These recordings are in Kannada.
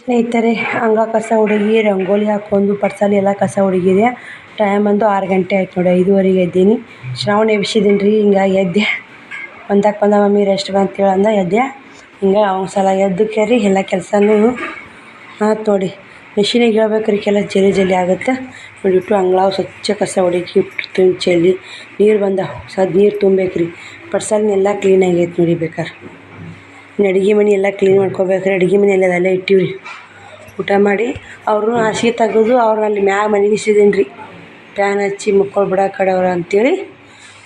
ಸ್ನೇಹಿತರೆ, ಅಂಗಳ ಕಸ ಹುಡುಗಿ ರಂಗೋಲಿ ಹಾಕ್ಕೊಂಡು ಪಡ್ಸಾಲಿ ಎಲ್ಲ ಕಸ ಹುಡುಗಿದೆ. ಟೈಮ್ ಒಂದು 6 ಗಂಟೆ ಆಯ್ತು ನೋಡಿ. 5:15 ಎದ್ದೀನಿ. ಶ್ರಾವಣ ಎಬ್ಸಿದ್ದೀನಿ ರೀ. ಹಿಂಗಾಗಿ ಎದ್ದೆ. ಒಂದಕ್ಕೆ ಬಂದ ಮಮ್ಮಿ ರೆಸ್ಟ್ ಬಂತೇಳಿ ಅಂದ ಎದ್ದೆ. ಹಿಂಗೆ ಅವ್ನ ಸಲ ಎದ್ದಕ್ಕೆ ರೀ ಎಲ್ಲ ಕೆಲಸನೂ ಆಯ್ತು ನೋಡಿ. ಮಿಷಿನಿಗೆ ಹೇಳ್ಬೇಕು ರೀ, ಕೆಲಸ ಜಲ್ದಿ ಆಗುತ್ತೆ ನೋಡಿಬಿಟ್ಟು ಅಂಗಳ ಸ್ವಚ್ಛ ಕಸ ಹೊಡಿಕಿ ಇಟ್ಟು ಚೆಲ್ಲಿ ನೀರು ಬಂದ ನೀರು ತುಂಬೇಕು ರೀ. ಪಡ್ಸಾಲಿನೆಲ್ಲ ಕ್ಲೀನ್ ಆಗೈತೆ ನೋಡಿ. ಬೇಕಾರೆ ಅಡುಗೆ ಮನೆ ಎಲ್ಲ ಕ್ಲೀನ್ ಮಾಡ್ಕೋಬೇಕ್ರಿ. ಅಡುಗೆ ಮನೆ ಎಲ್ಲ ಅಲ್ಲೇ ಇಟ್ಟಿವಿ ರೀ. ಊಟ ಮಾಡಿ ಅವರು ಹಾಸಿಗೆ ತೆಗೆದು ಅವ್ರನ್ನ ಅಲ್ಲಿ ಮ್ಯಾಗ ಮಲಗಿಸಿದ್ದೀನಿ ರೀ. ಫ್ಯಾನ್ ಹಚ್ಚಿ ಮಕ್ಕಳು ಬಿಡೋ ಕಡೆ ಅವ್ರು ಅಂತೇಳಿ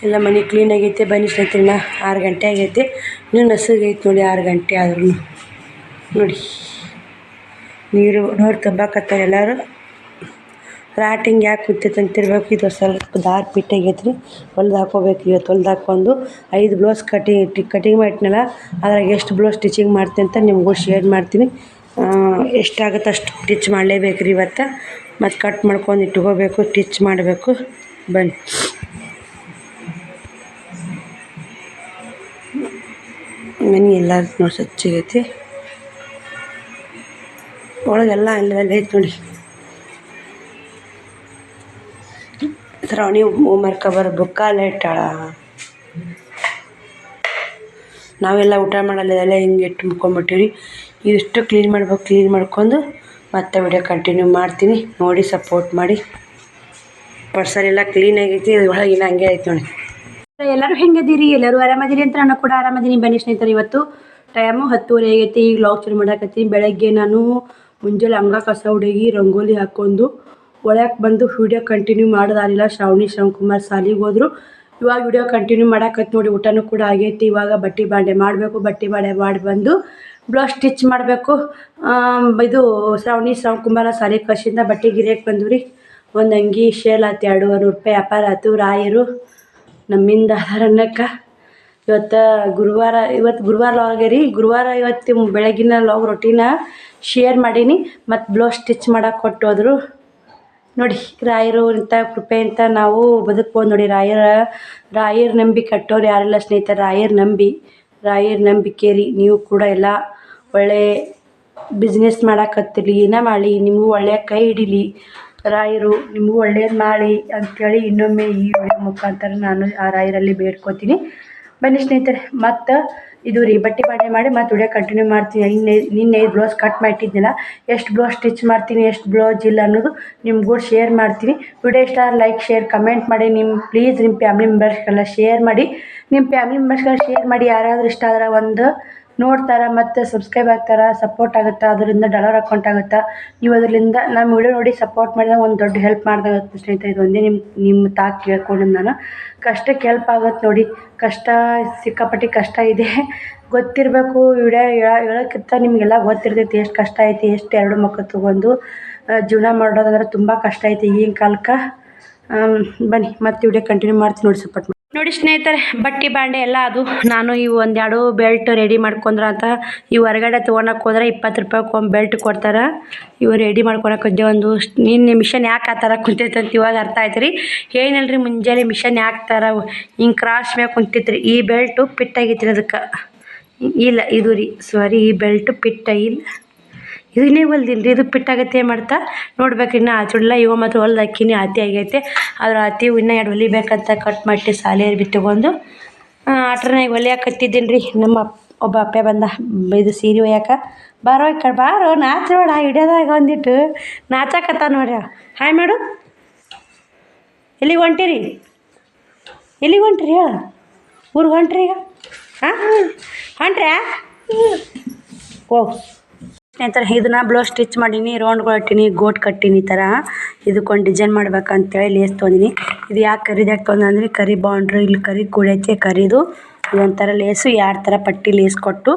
ಎಲ್ಲ ಮನೆ ಕ್ಲೀನ್ ಆಗೈತೆ. ಬನ್ನಿ ಸ್ನೇಹಿತರೆ, 6 ಗಂಟೆ ಆಗೈತೆ. ಇನ್ನೂ ನಸುಗೈತೆ ನೋಡಿ. 6 ಗಂಟೆ ಆದ್ರೂ ನೋಡಿ ನೀರು ನೋಡಿ ತುಂಬಾಕತ್ತಾರೆ ಎಲ್ಲರೂ. ರಾಟಿಂಗ್ ಯಾಕೆ ಕುಂತೈತೆ ಅಂತಿರ್ಬೇಕು. ಇದು ಸ್ವಲ್ಪ ದಾರ ಪಿಟ್ಟಾಗೈತೆ ರೀ. ಹೊಲ್ದು ಹಾಕೋಬೇಕು. ಇವತ್ತು ಹೊಲ್ದು ಹಾಕ್ಕೊಂಡು 5 ಬ್ಲೌಸ್ ಕಟಿಂಗ್ ಮಾಡಿಟ್ನಲ್ಲ, ಅದ್ರಾಗ ಎಷ್ಟು ಬ್ಲೌಸ್ ಸ್ಟಿಚಿಂಗ್ ಮಾಡ್ತೀನಿ ಅಂತ ನಿಮಗೂ ಶೇರ್ ಮಾಡ್ತೀನಿ. ಎಷ್ಟಾಗುತ್ತೆ ಅಷ್ಟು ಸ್ಟಿಚ್ ಮಾಡಲೇಬೇಕು ರೀ ಇವತ್ತು. ಮತ್ತು ಕಟ್ ಮಾಡ್ಕೊಂಡು ಇಟ್ಕೋಬೇಕು, ಸ್ಟಿಚ್ ಮಾಡಬೇಕು. ಬನ್ನಿ ಮನೆ ಎಲ್ಲ ನೋಡಿ ಸ್ವಚ್ಛಗೈತಿ. ಒಳಗೆಲ್ಲ ಅಲ್ಲೇ ಐತೆ ನೋಡಿ. ಶ್ರಾವಣಿ ಹೋಮ್ವರ್ಕ್ ಬುಕ್ಕ ಅಲ್ಲೇ ಇಟ್ಟಾಳ. ನಾವೆಲ್ಲ ಊಟ ಮಾಡಲ್ಲ ಹಿಂಗೆ ಇಟ್ಟು ಮುಕ್ಕೊಂಬಿಟ್ಟಿವಿ. ಇದಿಷ್ಟು ಕ್ಲೀನ್ ಮಾಡ್ಬೇಕು. ಕ್ಲೀನ್ ಮಾಡ್ಕೊಂಡು ಮತ್ತೆ ವಿಡಿಯೋ ಕಂಟಿನ್ಯೂ ಮಾಡ್ತೀನಿ. ನೋಡಿ ಸಪೋರ್ಟ್ ಮಾಡಿ. ಪರ್ಸಲೆಲ್ಲ ಕ್ಲೀನ್ ಆಗೈತಿ. ಇದು ಒಳಗಿನ ಹಂಗೆ ಐತೆ ನೋಡಿ. ಎಲ್ಲರೂ ಹೆಂಗದಿರಿ? ಎಲ್ಲರೂ ಆರಾಮದಿರಿ ಅಂತ ನಾನು ಕೂಡ ಆರಾಮದೀನಿ. ಬನ್ನಿ ಸ್ನೇಹಿತರೆ, ಇವತ್ತು ಟೈಮು 10:30 ಆಗೈತಿ. ಈಗ ಲಾಗ್ ಶುರು ಮಾಡಾಕತ್ತೀನಿ. ಬೆಳಗ್ಗೆ ನಾನು ಮುಂಜಾನೆ ಅಂಗಳ ಕಸ ಹುಡುಗಿ ರಂಗೋಲಿ ಹಾಕ್ಕೊಂಡು ಒಳಗೆ ಬಂದು ವಿಡಿಯೋ ಕಂಟಿನ್ಯೂ ಮಾಡೋದಾಗಿಲ್ಲ. ಶ್ರವಣಕುಮಾರ್ ಶಾಲಿಗೆ ಹೋದ್ರು. ಇವಾಗ ವಿಡಿಯೋ ಕಂಟಿನ್ಯೂ ಮಾಡಾಕತ್ತಿ ನೋಡಿ. ಊಟನೂ ಕೂಡ ಆಗೈತಿ. ಇವಾಗ ಬಟ್ಟೆ ಬಾಂಡೆ ಮಾಡಬೇಕು. ಬಟ್ಟೆ ಬಾಂಡೆ ಮಾಡಿ ಬಂದು ಬ್ಲೌಸ್ ಸ್ಟಿಚ್ ಮಾಡಬೇಕು. ಇದು ಶ್ರವಣಕುಮಾರ ಶಾಲಿಗೆ ಕಳ್ಸಿಂದ ಬಟ್ಟೆ ಗಿರಿಯಕ್ಕೆ ಬಂದು ರೀ. ಒಂದು ಅಂಗಿ ಶೇಲ್ ಆಯ್ತು. 200 ರೂಪಾಯಿ ವ್ಯಾಪಾರ ಆಯ್ತು. ರಾಯರು ನಮ್ಮಿಂದ ಅನ್ನಕ್ಕೆ ಇವತ್ತು ಗುರುವಾರ ಲಾಗ್ ರೀ. ಇವತ್ತು ಬೆಳಗಿನ ಲಾಗ್ ರೊಟೀನ ಶೇರ್ ಮಾಡೀನಿ. ಮತ್ತು ಬ್ಲೌಸ್ ಸ್ಟಿಚ್ ಮಾಡಕ್ಕೆ ಕೊಟ್ಟು ಹೋದರು ನೋಡಿ. ರಾಯರು ಇಂಥ ಕೃಪೆ ಅಂತ ನಾವು ಬದುಕ್ಬೋದು ನೋಡಿ. ರಾಯರ್ ನಂಬಿ ಕಟ್ಟೋರು ಯಾರಿಲ್ಲ ಸ್ನೇಹಿತರೆ. ರಾಯರ್ ನಂಬಿಕೆ ರೀ. ನೀವು ಕೂಡ ಎಲ್ಲ ಒಳ್ಳೆ ಬಿಸ್ನೆಸ್ ಮಾಡಾಕತ್ತಿರಲಿ, ಏನೇ ಮಾಡಲಿ ನಿಮಗೂ ಒಳ್ಳೆಯ ಕೈ ಹಿಡೀಲಿ. ರಾಯರು ನಿಮಗೂ ಒಳ್ಳೇದು ಮಾಡಿ ಅಂಥೇಳಿ ಇನ್ನೊಮ್ಮೆ ಈ ವಿಡಿಯೋ ಮುಖಾಂತರ ನಾನು ಆ ರಾಯರಲ್ಲಿ ಬೇಡ್ಕೋತೀನಿ. ಬನ್ನಿ ಸ್ನೇಹಿತರೆ, ಮತ್ತು ಇದು ರೀ ಬಟ್ಟೆ ಬಾಂಡೆ ಮಾಡಿ ಮತ್ತು ವಿಡಿಯೋ ಕಂಟಿನ್ಯೂ ಮಾಡ್ತೀನಿ. ನಿನ್ನೆ ಬ್ಲೌಸ್ ಕಟ್ ಮಾಡಿಟ್ಟಿದ್ದಿಲ್ಲ. ಎಷ್ಟು ಬ್ಲೌಸ್ ಸ್ಟಿಚ್ ಮಾಡ್ತೀನಿ, ಎಷ್ಟು ಬ್ಲೌಸ್ ಇಲ್ಲ ಅನ್ನೋದು ನಿಮ್ಗೂ ಶೇರ್ ಮಾಡ್ತೀನಿ. ವಿಡಿಯೋ ಇಷ್ಟ ಲೈಕ್ ಶೇರ್ ಕಮೆಂಟ್ ಮಾಡಿ. ಪ್ಲೀಸ್ ನಿಮ್ಮ ಫ್ಯಾಮಿಲಿ ಮೆಂಬರ್ಸ್ಗೆಲ್ಲ ಶೇರ್ ಮಾಡಿ. ಶೇರ್ ಮಾಡಿ. ಯಾರಾದರೂ ಇಷ್ಟ ಆದ್ರೆ ಒಂದು ನೋಡ್ತಾರೆ ಮತ್ತು ಸಬ್ಸ್ಕ್ರೈಬ್ ಆಗ್ತಾರೆ, ಸಪೋರ್ಟ್ ಆಗುತ್ತೆ. ಅದರಿಂದ ಡಾಲರ್ ಅಕೌಂಟ್ ಆಗುತ್ತೆ. ನೀವು ಅದರಿಂದ ನಮ್ಮ ವಿಡಿಯೋ ನೋಡಿ ಸಪೋರ್ಟ್ ಮಾಡಿದಾಗ ಒಂದು ದೊಡ್ಡ ಹೆಲ್ಪ್ ಮಾಡ್ದಾಗುತ್ತೆ ಸ್ನೇಹಿತರೆ. ಇದು ಒಂದೇ ನಿಮ್ಮ ತಾಕ ಕೇಳ್ಕೊಂಡು ನಾನು ಕಷ್ಟಕ್ಕೆ ಹೆಲ್ಪ್ ಆಗುತ್ತೆ ನೋಡಿ. ಕಷ್ಟ ಸಿಕ್ಕಾಪಟ್ಟಿ ಕಷ್ಟ ಇದೆ, ಗೊತ್ತಿರಬೇಕು. ವಿಡಿಯೋ ಹೇಳೋಕ್ಕಿಂತ ನಿಮಗೆಲ್ಲ ಗೊತ್ತಿರ್ತೈತಿ ಎಷ್ಟು ಕಷ್ಟ ಐತಿ. ಎಷ್ಟು 2 ಮಕ್ಕಳು ತೊಗೊಂಡು ಜೀವನ ಮಾಡೋದಂದ್ರೆ ತುಂಬ ಕಷ್ಟ ಐತಿ ಈಗಿನ ಕಾಲಕ್ಕೆ. ಬನ್ನಿ ಮತ್ತೆ ವಿಡಿಯೋ ಕಂಟಿನ್ಯೂ ಮಾಡ್ತೀನಿ. ನೋಡಿ ಸಪೋರ್ಟ್ ಮಾಡಿ. ನೋಡಿ ಸ್ನೇಹಿತರೆ, ಬಟ್ಟೆ ಬಾಂಡೆ ಎಲ್ಲ ಅದು ನಾನು ಇವು 1-2 ಬೆಲ್ಟ್ ರೆಡಿ ಮಾಡ್ಕೊಂಡ್ರ ಅಂತ ಇವು ಹೊರಗಡೆ ತೊಗೊಳಕ್ಕೆ ಹೋದ್ರೆ 20 ರೂಪಾಯಿಗೆ ಒಂದು ಬೆಲ್ಟ್ ಕೊಡ್ತಾರೆ. ಇವು ರೆಡಿ ಮಾಡ್ಕೊಳಕ್ಕೆ ಒಂದು ನಿನ್ನೆ ಮಿಷನ್ ಯಾಕೆ ಆ ಥರ ಕುಂತೈತೆ ಅಂತ ಇವಾಗ ಅರ್ಥ ಆಯ್ತು ರೀ. ಏನಲ್ರಿ ಮುಂಜಾನೆ ಮಿಷನ್ ಯಾಕೆ ಥರ ಹಿಂಗೆ ಕ್ರಾಸ್ ಮ್ಯಾಗ ಕುಂತಿತ್ತು ರೀ. ಈ ಬೆಲ್ಟು ಪಿಟ್ಟಾಗಿತ್ತು ರೀ. ಅದಕ್ಕೆ ಇಲ್ಲ ಇದು ರೀ ಸಾರಿ, ಈ ಬೆಲ್ಟು ಪಿಟ್ಟಾಗಿಲ್ಲ. ಇದನ್ನೇ ಹೊಲ್ದಿಲ್ಲ ರೀ. ಇದು ಪಿಟ್ಟಾಗತ್ತೆ ಮಾಡ್ತಾ ನೋಡ್ಬೇಕು. ಇನ್ನು ಆಚುಡ್ಲ ಇವ ಮಾತ್ರ ಹೊಲ್ದು ಹಾಕಿನಿ. ಆತಿ ಆಗೈತೆ. ಅದ್ರ ಆತಿ ಇನ್ನೂ 2 ಹೊಲಿಬೇಕಂತ ಕಟ್ ಮಾಡಿ ಸಾಲಿಯರ್ ಬಿ ತೊಗೊಂಡು ಆಟ್ರನಾಗ ಹೊಲಿಯಾಕತ್ತಿದ್ದೀನಿ ರೀ. ನಮ್ಮ ಒಬ್ಬ ಅಪ್ಪ ಬಂದ ಇದು ಸೀರೆ ಒಯ್ಯಾಕ. ಬಾರೋ ಈ ಕಡೆ ಬಾರೋ, ನಾಚೋಡ ಹಿಡಿಯೋದಾಗ ಒಂದಿಟ್ಟು ನಾಚಾಕತ್ತ ನೋಡ್ರಿ. ಹಾಯ್ ಮಾಡು. ಎಲ್ಲಿಗೆ ಹೊಂಟಿರಿ? ಹೇಳ. ಊರಿಗೆ ಹೊಂಟ್ರಿ ಈಗ? ಹಾಂ ಹೊಂಟ್ರ್ಯಾ? ಹೋಗು ಸ್ನೇಹಿತರೆ. ಇದನ್ನ ಬ್ಲೌಸ್ ಸ್ಟಿಚ್ ಮಾಡೀನಿ. ರೌಂಡ್ಗಳು ಇಟ್ಟೀನಿ, ಗೋಟ್ ಕಟ್ಟೀನಿ. ಈ ಥರ ಇದಕ್ಕೊಂದು ಡಿಸೈನ್ ಮಾಡ್ಬೇಕಂತೇಳಿ ಲೇಸ್ ತೊಗೊಂಡಿನಿ. ಇದು ಯಾಕೆ ಕರಿದಾಗಿ ತೊಗೊಂಡ್ರೆ ಕರಿ ಬಾಂಡ್ರು ಇಲ್ಲಿ ಕರಿ ಕೂಡೈತೆ. ಕರಿದು ಇದೊಂಥರ ಲೇಸು 2 ಥರ ಪಟ್ಟಿ ಲೇಸ್ ಕೊಟ್ಟು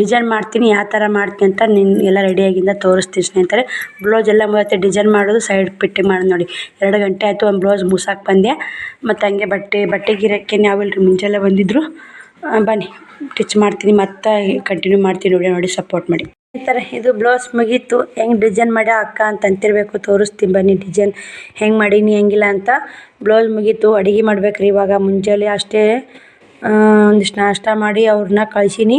ಡಿಸೈನ್ ಮಾಡ್ತೀನಿ. ಯಾವ ಥರ ಮಾಡ್ತೀನಿ ಅಂತ ಎಲ್ಲ ರೆಡಿಯಾಗಿಂದ ತೋರಿಸ್ತೀನಿ ಸ್ನೇಹಿತರೆ. ಬ್ಲೌಸ್ ಎಲ್ಲ ಮುಗಿಯುತ್ತೆ. ಡಿಸೈನ್ ಮಾಡೋದು ಸೈಡ್ ಪಿಟ್ಟಿಂಗ್ ಮಾಡೋದು ನೋಡಿ. 2 ಗಂಟೆ ಆಯಿತು. ಒಂದು ಬ್ಲೌಸ್ ಮುಸಾಕ್ ಬಂದೆ. ಮತ್ತು ಹಂಗೆ ಬಟ್ಟೆ ಗಿರಕ್ಕೆ ನಾವಿಲ್ಲರಿ ಮುಂಚೆಲ್ಲ ಬಂದಿದ್ದರು. ಬನ್ನಿ ಸ್ಟಿಚ್ ಮಾಡ್ತೀನಿ. ಮತ್ತು ಕಂಟಿನ್ಯೂ ಮಾಡ್ತೀನಿ. ವಿಡಿಯೋ ನೋಡಿ ಸಪೋರ್ಟ್ ಮಾಡಿ. ಈ ಥರ ಇದು ಬ್ಲೌಸ್ ಮುಗೀತು. ಹೆಂಗೆ ಡಿಸೈನ್ ಮಾಡಿ ಅಕ್ಕ ಅಂತ ಅಂತಿರಬೇಕು. ತೋರಿಸ್ತೀನಿ ಬನ್ನಿ ಡಿಸೈನ್ ಹೆಂಗೆ ಮಾಡೀನಿ ಹೆಂಗಿಲ್ಲ ಅಂತ. ಬ್ಲೌಸ್ ಮುಗೀತು. ಅಡುಗೆ ಮಾಡ್ಬೇಕ್ರಿ ಇವಾಗ. ಮುಂಜಾನೆ ಅಷ್ಟೇ ಒಂದಿಷ್ಟು ನಾಷ್ಟ ಮಾಡಿ ಅವ್ರನ್ನ ಕಳ್ಸೀನಿ.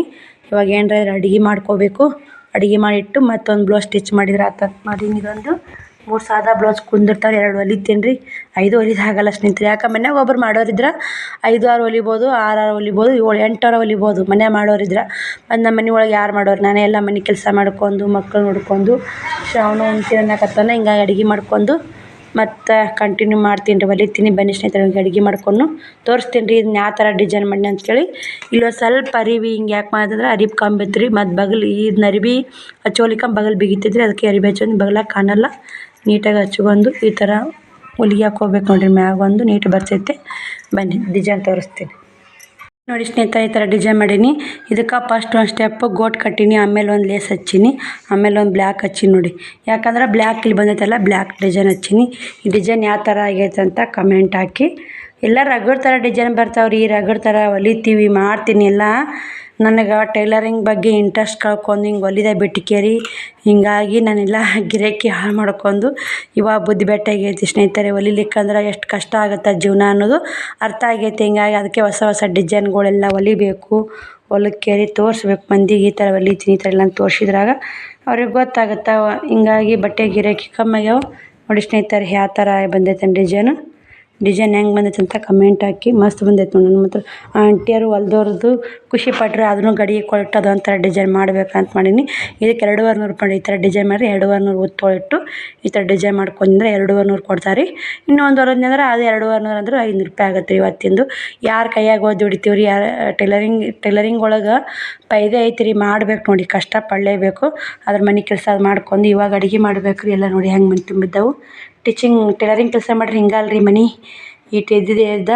ಇವಾಗ ಏನಾರ ಅಡುಗೆ ಮಾಡ್ಕೋಬೇಕು. ಅಡುಗೆ ಮಾಡಿಟ್ಟು ಮತ್ತೊಂದು ಬ್ಲೌಸ್ ಸ್ಟಿಚ್ ಮಾಡಿದ್ರೆ ಆತ ಮಾಡೀನಿ. ಇದೊಂದು 3 ಸಾದಾ ಬ್ಲೌಸ್ ಕುಂದಿರ್ತಾವೆ, 2 ಹೊಲಿತೀನಿ ರೀ. 5 ಹೊಲಿದಾಗಲ್ಲ ಸ್ನೇಹಿತರೆ. ಯಾಕೆ ಮನ್ಯಾಗ ಒಬ್ರು ಮಾಡೋರಿದ್ರೆ 5-6 ಹೊಲಿಬೋದು, 6 ಹೊಲಿಬೋದು, 7-8 ಹೊಲಿಬೋದು ಮನ್ಯಾಗ ಮಾಡೋರಿದ್ರೆ. ಮತ್ತು ನಮ್ಮ ಮನೆ ಒಳಗೆ ಯಾರು ಮಾಡೋರು, ನಾನೇ ಎಲ್ಲ ಮನೆ ಕೆಲಸ ಮಾಡ್ಕೊಂಡು ಮಕ್ಕಳು ನೋಡ್ಕೊಂಡು ಶ್ರಾವಣ ಅನ್ನಕತ್ತಾನ. ಹಿಂಗಾಗಿ ಅಡುಗೆ ಮಾಡ್ಕೊಂಡು ಮತ್ತು ಕಂಟಿನ್ಯೂ ಮಾಡ್ತೀನಿ ರೀ, ಹೊಲಿತೀನಿ. ಬನ್ನಿ ಸ್ನೇಹಿತರೆ, ಅಡುಗೆ ಮಾಡ್ಕೊಂಡು ತೋರಿಸ್ತೀನಿ ರೀ ಇದನ್ನ ಯಾವ ಥರ ಡಿಸೈನ್ ಮಾಡಿ ಅಂತೇಳಿ. ಇಲ್ಲೊಂದು ಸ್ವಲ್ಪ ಅರಿವಿ ಹಿಂಗೆ ಯಾಕೆ ಮಾಡಿದ್ರೆ ಅರಿವಿ ಕಂಬಿತ್ತು ರೀ. ಮತ್ತು ಬಗಲ್ ಇದನ್ನ ಅರಿವಿ ಹಚ್ಚೋಲಿಕ್ಕೆ ಬಗಲ್ ಬಿಗಿತಿದ್ರಿ, ಅದಕ್ಕೆ ಅರಿವಿ ಹಚ್ಚೋದು ಬಗಲಾಗ ಕಾಣಲ್ಲ. ನೀಟಾಗಿ ಹಚ್ಕೊಂಡು ಈ ಥರ ಹೊಲಿಗೆ ಹಾಕೋಬೇಕು ನೋಡಿರಿ. ಮ್ಯಾಗೊಂದು ನೀಟ್ ಬರ್ತೈತೆ. ಬನ್ನಿ ಡಿಸೈನ್ ತೋರಿಸ್ತೀನಿ ನೋಡಿ ಸ್ನೇಹಿತರೆ. ಈ ಥರ ಡಿಸೈನ್ ಮಾಡೀನಿ. ಇದಕ್ಕೆ ಫಸ್ಟ್ ಒಂದು ಸ್ಟೆಪ್ ಗೋಟ್ ಕಟ್ಟೀನಿ, ಆಮೇಲೆ ಒಂದು ಲೇಸ್ ಹಚ್ಚೀನಿ, ಆಮೇಲೆ ಒಂದು ಬ್ಲ್ಯಾಕ್ ಹಚ್ಚೀನಿ ನೋಡಿ. ಯಾಕಂದ್ರೆ ಬ್ಲ್ಯಾಕ್ ಇಲ್ಲಿ ಬಂದೈತಲ್ಲ, ಬ್ಲ್ಯಾಕ್ ಡಿಸೈನ್ ಹಚ್ಚೀನಿ. ಈ ಡಿಸೈನ್ ಯಾವ ಥರ ಆಗೈತೆ ಅಂತ ಕಮೆಂಟ್ ಹಾಕಿ. ಎಲ್ಲ ರಗಡ್ ಥರ ಡಿಸೈನ್ ಬರ್ತಾವ್ರಿ, ರಗಡ್ ಥರ ಹೊಲಿತೀವಿ ಮಾಡ್ತೀನಿ ಎಲ್ಲ. ನನಗೆ ಟೈಲರಿಂಗ್ ಬಗ್ಗೆ ಇಂಟ್ರೆಸ್ಟ್ ಕಳ್ಕೊಂಡು ಹಿಂಗೆ ಹೊಲಿದೆ ಬಿಟ್ಟಿಕೇರಿ. ಹೀಗಾಗಿ ನಾನೆಲ್ಲ ಗಿರಾಕಿ ಹಾಳು ಮಾಡ್ಕೊಂಡು ಇವಾಗ ಬುದ್ಧಿ ಆಗೈತಿ ಸ್ನೇಹಿತರೆ. ಹೊಲಿಲಿಕ್ಕಂದ್ರೆ ಎಷ್ಟು ಕಷ್ಟ ಆಗುತ್ತೆ ಜೀವನ ಅನ್ನೋದು ಅರ್ಥ ಆಗೈತೆ. ಹಿಂಗಾಗಿ ಅದಕ್ಕೆ ಹೊಸ ಹೊಸ ಡಿಸೈನ್ಗಳೆಲ್ಲ ಹೊಲಿಬೇಕು, ಹೊಲಕ್ಕೇರಿ ತೋರಿಸ್ಬೇಕು ಮಂದಿಗೆ. ಈ ಥರ ಹೊಲಿತೀನಿ, ಈ ಥರ ಎಲ್ಲ ತೋರಿಸಿದ್ರಾಗ ಅವ್ರಿಗೆ ಗೊತ್ತಾಗುತ್ತೆ. ಹಿಂಗಾಗಿ ಬಟ್ಟೆ ಗಿರಾಕಿ ಕಮ್ಮಿ ಆಗ್ಯಾವ ನೋಡಿ ಸ್ನೇಹಿತರೆ. ಯಾವ ಥರ ಬಂದೈತೆ ಡಿಸೈನ್ ಹೆಂಗೆ ಬಂದೈತೆ ಅಂತ ಕಮೆಂಟ್ ಹಾಕಿ. ಮಸ್ತ್ ಬಂದೈತೆ ನೋಡಿ. ನನ್ನ ಮಾತ್ರ ಆಂಟಿಯರು ಹೊಲ್ದವ್ರದ್ದು ಖುಷಿ ಪಟ್ರೆ ಅದನ್ನು ಗಡಿಗೆ ಕೊಟ್ಟು ಅದೊಂಥರ ಡಿಸೈನ್ ಮಾಡ್ಬೇಕಂತ ಮಾಡೀನಿ. ಇದಕ್ಕೆ 2,200 ರೂಪಾಯಿ ಈ ಥರ ಡಿಸೈನ್ ಮಾಡಿರಿ. 2,200 ಒತ್ತೊಳಿಟ್ಟು ಈ ಥರ ಡಿಸೈನ್ ಮಾಡ್ಕೊಂಡ್ರೆ 2,200 ಕೊಡ್ತಾರೆ. ಇನ್ನೂ ಒಂದು ಹೊರದ್ನಂದ್ರೆ ಅದು 2,200 ಅಂದ್ರೆ 500 ರೂಪಾಯಿ ಆಗುತ್ತೆ ರೀ ಇವತ್ತಿಂದು. ಯಾರು ಕೈಯಾಗ ಓದಿ ದುಡಿತೀವಿ ರೀ. ಯಾರು ಟೈಲರಿಂಗ್ ಒಳಗೆ ಫೈದೆ ಐತಿ ರೀ. ಮಾಡ್ಬೇಕು ನೋಡಿ, ಕಷ್ಟ ಪಡಲೇಬೇಕು. ಅದ್ರ ಮನೆ ಕೆಲಸ ಅದು ಮಾಡ್ಕೊಂಡು ಇವಾಗ ಅಡುಗೆ ಮಾಡ್ಬೇಕು ರೀ. ಎಲ್ಲ ನೋಡಿ ಹೆಂಗೆ ಮನೆ ತುಂಬಿದ್ದವು. ಟೈಲರಿಂಗ್ ಕೆಲಸ ಮಾಡಿರಿ ಹಿಂಗಲ್ರಿ, ಮನೆ ಇಟ್ಟು ಇದ್ದ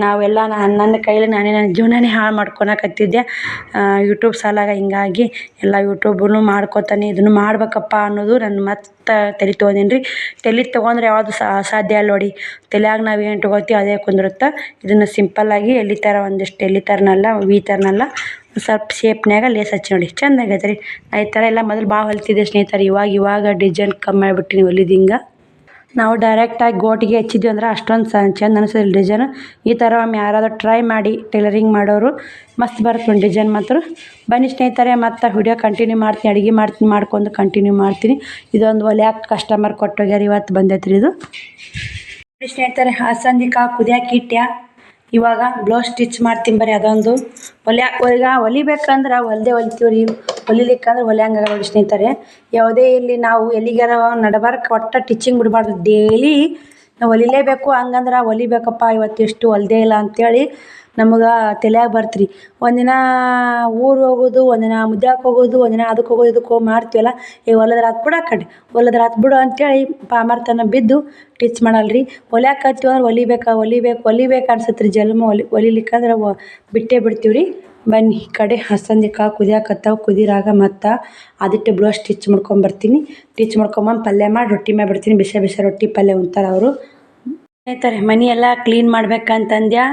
ನಾವೆಲ್ಲ ನನ್ನ ಕೈಲಿ ನನ್ನ ಜೀವನನೇ ಹಾಳು ಮಾಡ್ಕೊಳಕತ್ತಿದ್ದೆ ಯೂಟ್ಯೂಬ್ ಸಾಲಾಗ. ಹಿಂಗಾಗಿ ಎಲ್ಲ ಯೂಟ್ಯೂಬನ್ನು ಮಾಡ್ಕೊತಾನೆ ಇದನ್ನು ಮಾಡ್ಬೇಕಪ್ಪ ಅನ್ನೋದು ನನ್ನ ಮತ್ತೆ ತಲೆ ತೊಗೊಂಡೀನಿ ರೀ. ತಲೆ ತೊಗೊಂಡ್ರೆ ಯಾವುದು ಸಾಧ್ಯ ಅಲ್ಲ ನೋಡಿ. ತಲೆಯಾಗ ನಾವು ಏನು ತೊಗೋತೀವಿ ಅದೇ ಕುಂದಿರುತ್ತೆ. ಇದನ್ನು ಸಿಂಪಲ್ಲಾಗಿ ಎಲ್ಲಿ ಥರ ಒಂದಿಷ್ಟು ಎಲ್ಲಿ ಥರನಲ್ಲ ವಿ ಥರನಲ್ಲ ಸ್ವಲ್ಪ ಶೇಪ್ನ್ಯಾಗ ಲೇಸ್ ಹಚ್ಚಿ ನೋಡಿ, ಚೆಂದ ಆಗೈತೆ ರೀ. ಈ ಥರ ಎಲ್ಲ ಮೊದಲು ಭಾಳ ಹೊಲಿತಿದ್ದೆ ಸ್ನೇಹಿತರೆ. ಇವಾಗ ಡಿಸೈನ್ ಕಮ್ಮಿ ಮಾಡಿಬಿಟ್ಟಿನಿ ಹೊಲಿದು. ಹಿಂಗೆ ನಾವು ಡೈರೆಕ್ಟಾಗಿ ಗೋಟಿಗೆ ಹಚ್ಚಿದ್ವಿ ಅಂದ್ರೆ ಅಷ್ಟೊಂದು ಚೆಂದ ಅನಿಸೋದಿಲ್ಲ ಡಿಸೈನ್. ಈ ಥರ ಒಮ್ಮೆ ಯಾರಾದರೂ ಟ್ರೈ ಮಾಡಿ ಟೈಲರಿಂಗ್ ಮಾಡೋರು, ಮಸ್ತ್ ಬರುತ್ತೆ ಒಂದು ಡಿಸೈನ್ ಮಾತ್ರ. ಬನ್ನಿ ಸ್ನೇಹಿತರೆ, ಮತ್ತು ವಿಡಿಯೋ ಕಂಟಿನ್ಯೂ ಮಾಡ್ತೀನಿ. ಅಡುಗೆ ಮಾಡ್ಕೊಂಡು ಕಂಟಿನ್ಯೂ ಮಾಡ್ತೀನಿ. ಇದೊಂದು ಹೊಲ್ಯಾಕೆ ಕಸ್ಟಮರ್ ಕೊಟ್ಟೋಗ್ಯಾರ, ಇವತ್ತು ಬಂದೈತೆ ರೀ ಇದು. ಸ್ನೇಹಿತರೆ, ಹಲಸಂದಿಕಾಯಿ ಕುದಿಯಾಕೆ ಇಟ್ಟ್ಯಾ. ಇವಾಗ ಬ್ಲೌಸ್ ಸ್ಟಿಚ್ ಮಾಡ್ತೀನಿ ಬರ್ರಿ. ಅದೊಂದು ಈಗ ಹೊಲಿಬೇಕಂದ್ರೆ ಹೊಲಿತೀವಿ ರೀ. ಹೊಲಿಲಿಕ್ಕಂದ್ರೆ ಹೊಲಿಯಂಗೆ ನೋಡಿ ಸ್ನೇಹಿತರೆ. ಯಾವುದೇ ಇಲ್ಲಿ ನಾವು ಎಲ್ಲಿಗಾರ ನಡಬಾರಕ್ಕೆ ಒಟ್ಟು ಟೀಚಿಂಗ್ ಬಿಡಬಾರ್ದು. ಡೈಲಿ ನಾವು ಹೊಲಿಲೇಬೇಕು. ಹಂಗಂದ್ರೆ ಹೊಲಿಬೇಕಪ್ಪ ಇವತ್ತು ಎಷ್ಟು ಹೊಲ್ದೇ ಇಲ್ಲ ಅಂಥೇಳಿ ನಮಗೆ ತಲೆಯಾಗ ಬರ್ತ್ರಿ. ಒಂದಿನ ಊರು ಹೋಗೋದು, ಒಂದಿನ ಮುದ್ಯಾಕ್ಕೆ ಹೋಗೋದು, ಒಂದಿನ ಅದಕ್ಕೆ ಹೋಗೋದು ಇದಕ್ಕೆ ಹೋಗಿ ಮಾಡ್ತೀವಲ್ಲ. ಈಗ ಹೊಲದ್ರೆ ಆತು ಬಿಡು, ಆ ಕಡೆ ಹೊಲದ್ರೆ ಆತು ಬಿಡು ಅಂಥೇಳಿ ಪಾಮರ್ತನ ಬಿದ್ದು ಟೀಚ್ ಮಾಡಲ್ರಿ. ಹೊಲ್ಯಾಕೆ ಹತ್ತೀವಿ ಅಂದ್ರೆ ಹೊಲಿಬೇಕು ಅನ್ಸತ್ತೆ ರೀ. ಜಲ್ಮ ಹೊಲಿಲಿಕ್ಕಂದ್ರೆ ಬಿಟ್ಟೇ ಬಿಡ್ತೀವಿ ರೀ. ಬನ್ನಿ ಈ ಕಡೆ ಹಲಸಂದಿಕಾಯಿ ಕುದಿಯಾಕತ್ತಾವ. ಕುದಿರಾಗ ಮತ್ತು ಅದಿಟ್ಟು ಬ್ಲೌಸ್ ಸ್ಟಿಚ್ ಮಾಡ್ಕೊಂಬರ್ತೀನಿ. ಸ್ಟಿಚ್ ಮಾಡ್ಕೊಂಬಂದು ಪಲ್ಯ ಮಾಡಿ ರೊಟ್ಟಿ ಮಾಡಿಬಿಡ್ತೀನಿ. ಬಿಸಿ ರೊಟ್ಟಿ ಪಲ್ಯ ಉಣ್ತಾರೆ ಅವರು. ಸ್ನೇಹಿತರೆ, ಮನೆ ಎಲ್ಲ ಕ್ಲೀನ್ ಮಾಡ್ಬೇಕಂತಂದ್ಯಾ.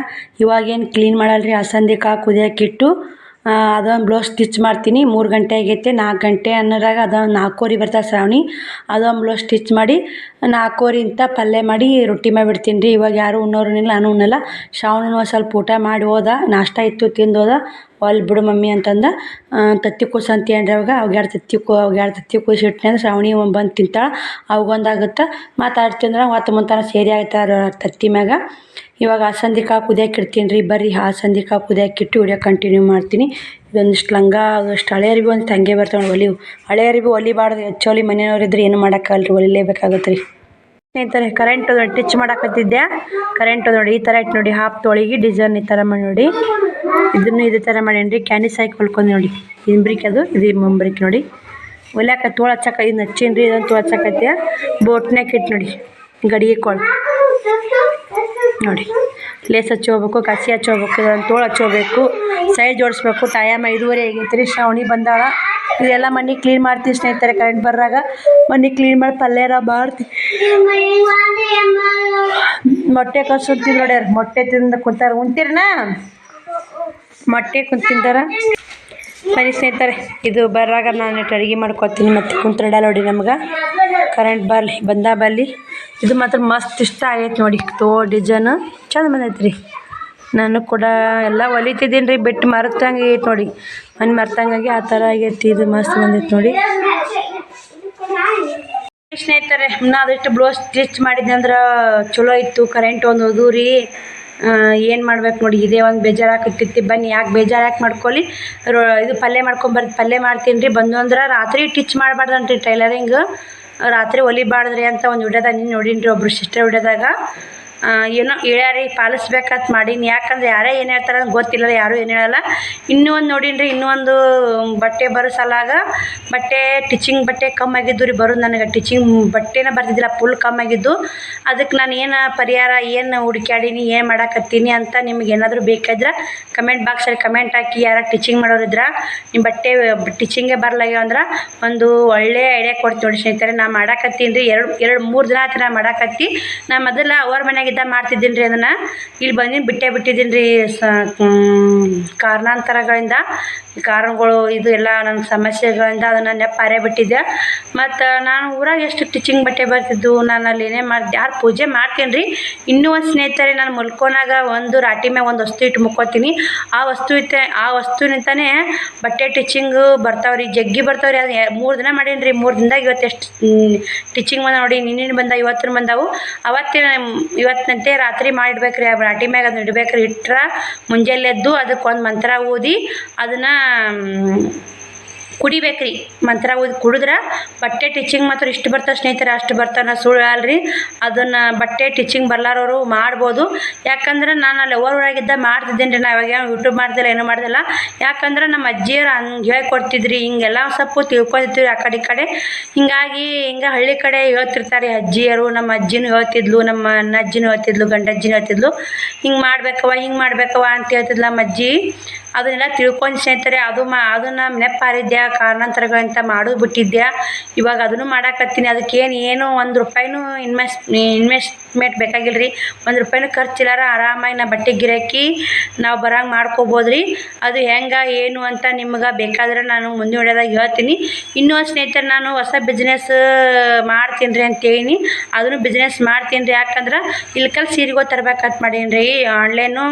ಇವಾಗೇನು ಕ್ಲೀನ್ ಮಾಡಲ್ರಿ. ಹಲಸಂದಿಕಾಯಿ ಕುದಿಯಾಕಿಟ್ಟು ಅದೊಂದು ಬ್ಲೌಸ್ ಸ್ಟಿಚ್ ಮಾಡ್ತೀನಿ. 3 ಗಂಟೆ ಆಗೈತೆ. 4 ಗಂಟೆ ಅನ್ನೋರಾಗ ಅದೊಂದು 4:15 ಬರ್ತಾಳೆ ಶ್ರಾವಣಿ. ಅದೊಂದು ಬ್ಲೌಸ್ ಸ್ಟಿಚ್ ಮಾಡಿ 4:15 ಇಂತ ಪಲ್ಯ ಮಾಡಿ ರೊಟ್ಟಿ ಮಾಡಿಬಿಡ್ತೀನಿ ರೀ. ಇವಾಗ ಯಾರು ಉಣ್ಣೋರನಿಲ್ಲ, ನಾನು ಉಣ್ಣಲ್ಲ. ಶ್ರಾವಣನು ಸ್ವಲ್ಪ ಊಟ ಮಾಡಿ ಹೋದ, ನಾಷ್ಟ ಇತ್ತು ತಿಂದು ಹೋದ. ಅಲ್ಲಿ ಬಿಡು ಮಮ್ಮಿ ಅಂತಂದ. ತತ್ತಿ ಕೂಸು ಅಂತ ಏನ್ರಿ ಅವಾಗ 2 ತತ್ತಿ ಕೂಸು ಇಟ್ಟಿನಿ ಅಂದ್ರೆ ಶ್ರಾವಣಿ ಬಂದು ತಿಂತಾಳೆ. ಅವಾಗೊಂದಾಗುತ್ತೆ. ಮತ್ತು ತಿಂದ್ರೆ ಹೊತ್ತು ಮುಂತಾನೆ ಸೇರಿ ಆಗ್ತಾರೆ ತತ್ತಿ ಮ್ಯಾಗ. ಇವಾಗ ಹಲಸಂದಿಕಾಯಿ ಕುದಿಯಾಕೆ ಇಡ್ತೀನಿ ರೀ. ಬರ್ರಿ ಹಲಸಂದಿಕಾಯಿ ಕುದಿಯಾಕಿಟ್ಟು ವಿಡಿಯೋ ಕಂಟಿನ್ಯೂ ಮಾಡ್ತೀನಿ. ಇದೊಂದಿಷ್ಟು ಲಂಗ, ಅದಷ್ಟು ಹಳೆ ಅರಿವಿ ಒಂದು ಹಂಗೆ ಬರ್ತಾವೆ ಹೊಲಿವು. ಹಳೆ ಅರಿವಿ ಹೊಲಿಬಾರ್ದು. ಹೆಚ್ಚೋಲಿ ಮನೆಯವ್ರಿದ್ರೆ ಏನು ಮಾಡೋಕ್ಕಾಗಲ್ಲ ರೀ, ಹೊಲಿಲೇಬೇಕಾಗತ್ತೆ ರೀ. ಸ್ನೇಹಿತರೆ, ಕರೆಂಟ್ ಟಿಚ್ ಮಾಡಾಕತ್ತಿದ್ದೆ. ಕರೆಂಟ್ ನೋಡಿ ಈ ಥರ ಇಟ್ಟು ನೋಡಿ. ಹಾಫ್ ತೊಳಿಗೆ ಡಿಸೈನ್ ಈ ಥರ ಮಾಡಿ ನೋಡಿ. ಇದನ್ನು ಇದೇ ಥರ ಮಾಡೀನಿ ರೀ. ಕ್ಯಾಂಡಿ ಸಾಕಿ ಹೊಲ್ಕೊಂಡು ನೋಡಿ. ಇಂಬ್ರಿಕ್ ಅದು ಇದು ಮುಂಬ್ರಿಕ್ ನೋಡಿ. ಹೊಲ್ಯಾಕ ತೋಳ ಹಚ್ಚಕ ಇದನ್ನ ಹಚ್ಚೀನಿ ರೀ. ಇದನ್ನು ತೋಳ ಹಚ್ಚಕತ್ತೆ ಬೋಟ್ನ್ಯಾಕ ಇಟ್ಟು ನೋಡಿ. ಗಡಿಗೆ ಕೊಳು ನೋಡಿ. ಲೇಸ್ ಹಚ್ಚೋಬೇಕು, ಕಸಿ ಹಚ್ಚೋಬೇಕು, ಇದನ್ನು ತೋಳ ಹಚ್ಚೋಬೇಕು, ಸೈಡ್ ಜೋಡಿಸ್ಬೇಕು. ಟೈಮ್ 5:30 ಆಗೈತೆ ರೀ. ಶ್ರಾವಣಿ ಬಂದಾಳ. ಇದೆಲ್ಲ ಮನೆ ಕ್ಲೀನ್ ಮಾಡ್ತೀವಿ ಸ್ನೇಹಿತರೆ. ಕರೆಂಟ್ ಬರಾಗ ಮನೆ ಕ್ಲೀನ್ ಮಾಡಿ ಪಲ್ಯರ ಮಾಡ್ತೀವಿ. ಮೊಟ್ಟೆ ಕಳ್ಸೋತೀವಿ ನೋಡ್ಯಾರ. ಮೊಟ್ಟೆ ತಿಂದು ಕುಂತಾರ. ಉಣ್ತೀರನಾ ಮೊಟ್ಟೆ ತಿಂತಾರ. ಬನ್ನಿ ಸ್ನೇಹಿತರೆ, ಇದು ಬರಾಗ ನಾನು ಅಡುಗೆ ಮಾಡ್ಕೊತೀನಿ. ಮತ್ತು ಕುಂತ್ರಿಡಲ್ಲ ನೋಡಿ. ನಮ್ಗೆ ಕರೆಂಟ್ ಬರಲಿ. ಇದು ಮಾತ್ರ ಮಸ್ತ್ ಇಷ್ಟ ಆಗೈತೆ ನೋಡಿ. ಡಿಸೈನು ಚಂದ ಬಂದೈತೆ ರೀ. ನಾನು ಕೂಡ ಎಲ್ಲ ಹೊಲಿತಿದ್ದೀನಿ ರೀ, ಬಿಟ್ಟು ಮರ್ತಂಗೆ ಆಗೈತೆ ನೋಡಿ, ಮನೆ ಮರ್ತಂಗಾಗಿ ಆ ಥರ ಆಗೈತಿ. ಇದು ಮಸ್ತ್ ಬಂದೈತೆ ನೋಡಿ ಸ್ನೇಹಿತರೆ. ಅದಷ್ಟು ಬ್ಲೌಸ್ ಸ್ಟಿಚ್ ಮಾಡಿದ್ದೆ ಅಂದ್ರೆ ಚಲೋ ಇತ್ತು. ಕರೆಂಟ್ ಒಂದು ಹೋದು ರೀ, ಏನು ಮಾಡ್ಬೇಕು ನೋಡಿ, ಇದೇ ಒಂದು ಬೇಜಾರು ಆಕತ್ತಿತ್ತು. ಬನ್ನಿ, ಯಾಕೆ ಬೇಜಾರು ಯಾಕೆ ಮಾಡ್ಕೊಳ್ಳಿ, ಇದು ಪಲ್ಯ ಪಲ್ಯ ಮಾಡ್ತೀನಿ ರೀ. ಬಂದು ಅಂದ್ರೆ ರಾತ್ರಿ ಟಿಚ್ ಮಾಡಬಾರ್ದಂತ್ರಿ ಟೈಲರಿಂಗ್, ರಾತ್ರಿ ಹೊಲಿಬಾರ್ದ್ರಿ ಅಂತ ಒಂದು ವಿಡಿಯೋದಾಗ ನೀನು ನೋಡೀನಿ ರೀ, ಒಬ್ರು ಸಿಸ್ಟರ್ ವಿಡಿಯೋದಾಗ. ಏನೋ ಹೇಳ್ಯಾರಿ, ಪಾಲಿಸ್ಬೇಕಂತ ಮಾಡೀನಿ. ಯಾಕಂದ್ರೆ ಯಾರೇ ಏನು ಹೇಳ್ತಾರೆ ಅಂತ ಗೊತ್ತಿಲ್ಲ, ಯಾರೂ ಏನು ಹೇಳಲ್ಲ. ಇನ್ನೂ ಒಂದು ನೋಡೀನಿ ರೀ, ಇನ್ನೂ ಒಂದು ಬಟ್ಟೆ ಬರೋ ಸಲಾಗ ಬಟ್ಟೆ ಟಿಚಿಂಗ್ ಬಟ್ಟೆ ಕಮ್ಮಾಗಿದ್ದು ರೀ ಬರೋದು. ನನಗೆ ಟಿಚಿಂಗ್ ಬಟ್ಟೆನೇ ಬರ್ತಿದ್ದಿಲ್ಲ, ಫುಲ್ ಕಮ್ಮಾಗಿದ್ದು. ಅದಕ್ಕೆ ನಾನು ಏನು ಪರಿಹಾರ, ಏನು ಹುಡುಕ್ಯಾಡೀನಿ, ಏನು ಮಾಡಾಕತ್ತೀನಿ ಅಂತ ನಿಮ್ಗೆ ಏನಾದರೂ ಬೇಕಾದ್ರೆ ಕಮೆಂಟ್ ಬಾಕ್ಸಲ್ಲಿ ಕಮೆಂಟ್ ಹಾಕಿ. ಯಾರು ಟಿಚಿಂಗ್ ಮಾಡೋರಿದ್ರೆ ನಿಮ್ಮ ಬಟ್ಟೆ ಟಿಚಿಂಗೇ ಬರಲಾಗ್ಯಾವ ಅಂದ್ರೆ ಒಂದು ಒಳ್ಳೆ ಐಡಿಯಾ ಕೊಡ್ತೀನಿ ನೋಡಿ ಸ್ನೇಹಿತರೆ. ನಾನು ಮಾಡಾಕತ್ತೀನಿ ರೀ, 2-3 ದಿನ ಆಯ್ತು ನಾ ಮಾಡಾಕತ್ತಿ. ನಾ ಮೊದಲ ಅವ್ರ ಮನೆಯಾಗಿದ್ದ ಮಾಡ್ತಿದ್ದೀನಿ ರೀ, ಅದನ್ನು ಇಲ್ಲಿ ಬಂದು ಬಿಟ್ಟಿದ್ದೀನಿ ರೀ ಕಾರಣಾಂತರಗಳಿಂದ, ಕಾರಣಗಳು ಇದು ಎಲ್ಲ ನನ್ನ ಸಮಸ್ಯೆಗಳಿಂದ ಅದನ್ನು ನೆಪ್ಪಾರೇ ಬಿಟ್ಟಿದ್ದೆ. ಮತ್ತು ನಾನು ಊರಾಗ ಎಷ್ಟು ಟಿಚಿಂಗ್ ಬಟ್ಟೆ ಬರ್ತಿದ್ದು, ನಾನು ಅಲ್ಲಿ ಏನೇ ಮಾಡಿದೆ, ಯಾರು ಪೂಜೆ ಮಾಡ್ತೀನಿ ರೀ. ಇನ್ನೂ ಒಂದು ಸ್ನೇಹಿತರೆ, ನಾನು ಮಲ್ಕೋನಾಗ ಒಂದು ರಾಟಿ ಮ್ಯಾಗ ಒಂದು ವಸ್ತು ಇಟ್ಟು ಮುಕ್ಕೋತೀನಿ. ಆ ವಸ್ತುನಿಂದನೇ ಬಟ್ಟೆ ಟಿಚಿಂಗು ಬರ್ತಾವ್ರಿ, ಜಗ್ಗಿ ಬರ್ತಾವ್ರಿ. ಅದು 3 ದಿನ ಮಾಡೀನಿ ರೀ. 3 ದಿನದಾಗ ಇವತ್ತು ಎಷ್ಟು ಟಿಚಿಂಗ್ ಬಂದ ನೋಡಿ, ನಿನ್ನೆ ಬಂದ, ಇವತ್ತು ಬಂದವು. ಇವತ್ತಿನಂತೆ ರಾತ್ರಿ ಮಾಡಿಡ್ಬೇಕು ರೀ, ರಾಟಿ ಮ್ಯಾಗ ಅದನ್ನ ಇಡ್ಬೇಕು ರೀ. ಇಟ್ರೆ ಮುಂಜಾನೆ ಎದ್ದು ಅದಕ್ಕೊಂದು ಮಂತ್ರ ಓದಿ ಅದನ್ನು ಕುಡಿಬೇಕು ರೀ. ಮಂತ್ರ ಓದಿ ಕುಡಿದ್ರೆ ಬಟ್ಟೆ ಟಿಚಿಂಗ್ ಮಾತ್ರ ಇಷ್ಟು ಬರ್ತಾವೆ ಸ್ನೇಹಿತರೆ, ಅಷ್ಟು ಬರ್ತಾವೆ. ನಾ ಸುಳ್ಳು ಅಲ್ರಿ, ಅದನ್ನು ಬಟ್ಟೆ ಟಿಚಿಂಗ್ ಬರ್ಲಾರವರು ಮಾಡ್ಬೋದು. ಯಾಕಂದ್ರೆ ನಾನು ಅಲ್ಲಿ ಊರಾಗಿದ್ದ ಮಾಡ್ತಿದ್ದೇನೆ ರೀ. ನಾವು ಇವಾಗ ಯೂಟ್ಯೂಬ್ ಮಾಡ್ದಿಲ್ಲ, ಏನೂ ಮಾಡ್ದಿಲ್ಲ. ಯಾಕಂದ್ರೆ ನಮ್ಮ ಅಜ್ಜಿಯರು ಹಂಗೆ ಹೇಳ್ಕೊಡ್ತಿದ್ರಿ, ಹಿಂಗೆಲ್ಲ ಸ್ವಲ್ಪ ತಿಳ್ಕೊತಿರ್ತೀವಿ ಆ ಕಡೆ ಈ ಕಡೆ. ಹಿಂಗಾಗಿ ಹಳ್ಳಿ ಕಡೆ ಹೇಳ್ತಿರ್ತಾರೆ ಅಜ್ಜಿಯರು. ನಮ್ಮ ಅಜ್ಜಿನೂ ಹೇಳ್ತಿದ್ಲು, ನಮ್ಮ ಅಜ್ಜಿನೂ ಹೇಳ್ತಿದ್ಲು, ಗಂಡಜ್ಜಿನೂ ಹೇಳ್ತಿದ್ಲು, ಹಿಂಗೆ ಮಾಡ್ಬೇಕವ ಅಂತ ಹೇಳ್ತಿದ್ಲು ನಮ್ಮ ಅಜ್ಜಿ. ಅದನ್ನೆಲ್ಲ ತಿಳ್ಕೊಂಡು ಸ್ನೇಹಿತರೆ, ಅದನ್ನು ನೆಪ್ಪಾರಿದ್ದೆ, ಕಾರಣಾಂತರಗಳಂತ ಮಾಡೋದು ಬಿಟ್ಟಿದ್ದೆ. ಇವಾಗ ಅದನ್ನು ಮಾಡಾಕತ್ತೀನಿ. ಅದಕ್ಕೇನು ₹1 ಇನ್ವೆಸ್ಟ್ಮೆಂಟ್ ಬೇಕಾಗಿಲ್ಲ ರೀ, ₹1 ಖರ್ಚಿಲ್ಲಾರ ಆರಾಮಾಗಿ ನಾ ಬಟ್ಟೆ ಗಿರಾಕಿ ನಾವು ಬರಂಗೆ ಮಾಡ್ಕೋಬೋದು ರೀ. ಅದು ಹೆಂಗೆ ಏನು ಅಂತ ನಿಮ್ಗೆ ಬೇಕಾದ್ರೆ ನಾನು ಮುಂದಿನ ವಿಡಿಯೋದಾಗ ಹೇಳ್ತೀನಿ. ಇನ್ನೂ ಸ್ನೇಹಿತರೆ, ನಾನು ಹೊಸ ಬಿಸ್ನೆಸ್ ಮಾಡ್ತೀನಿ ರೀ ಅಂತೇಳಿ, ಅದನ್ನು ಬಿಸ್ನೆಸ್ ಮಾಡ್ತೀನಿ ರೀ. ಯಾಕಂದ್ರೆ ಇಲ್ಕಲ್ ಸೀರೆಗಳು ತರ್ಬೇಕಂತ ಮಾಡೀನಿ ರೀ. ಆನ್ಲೈನು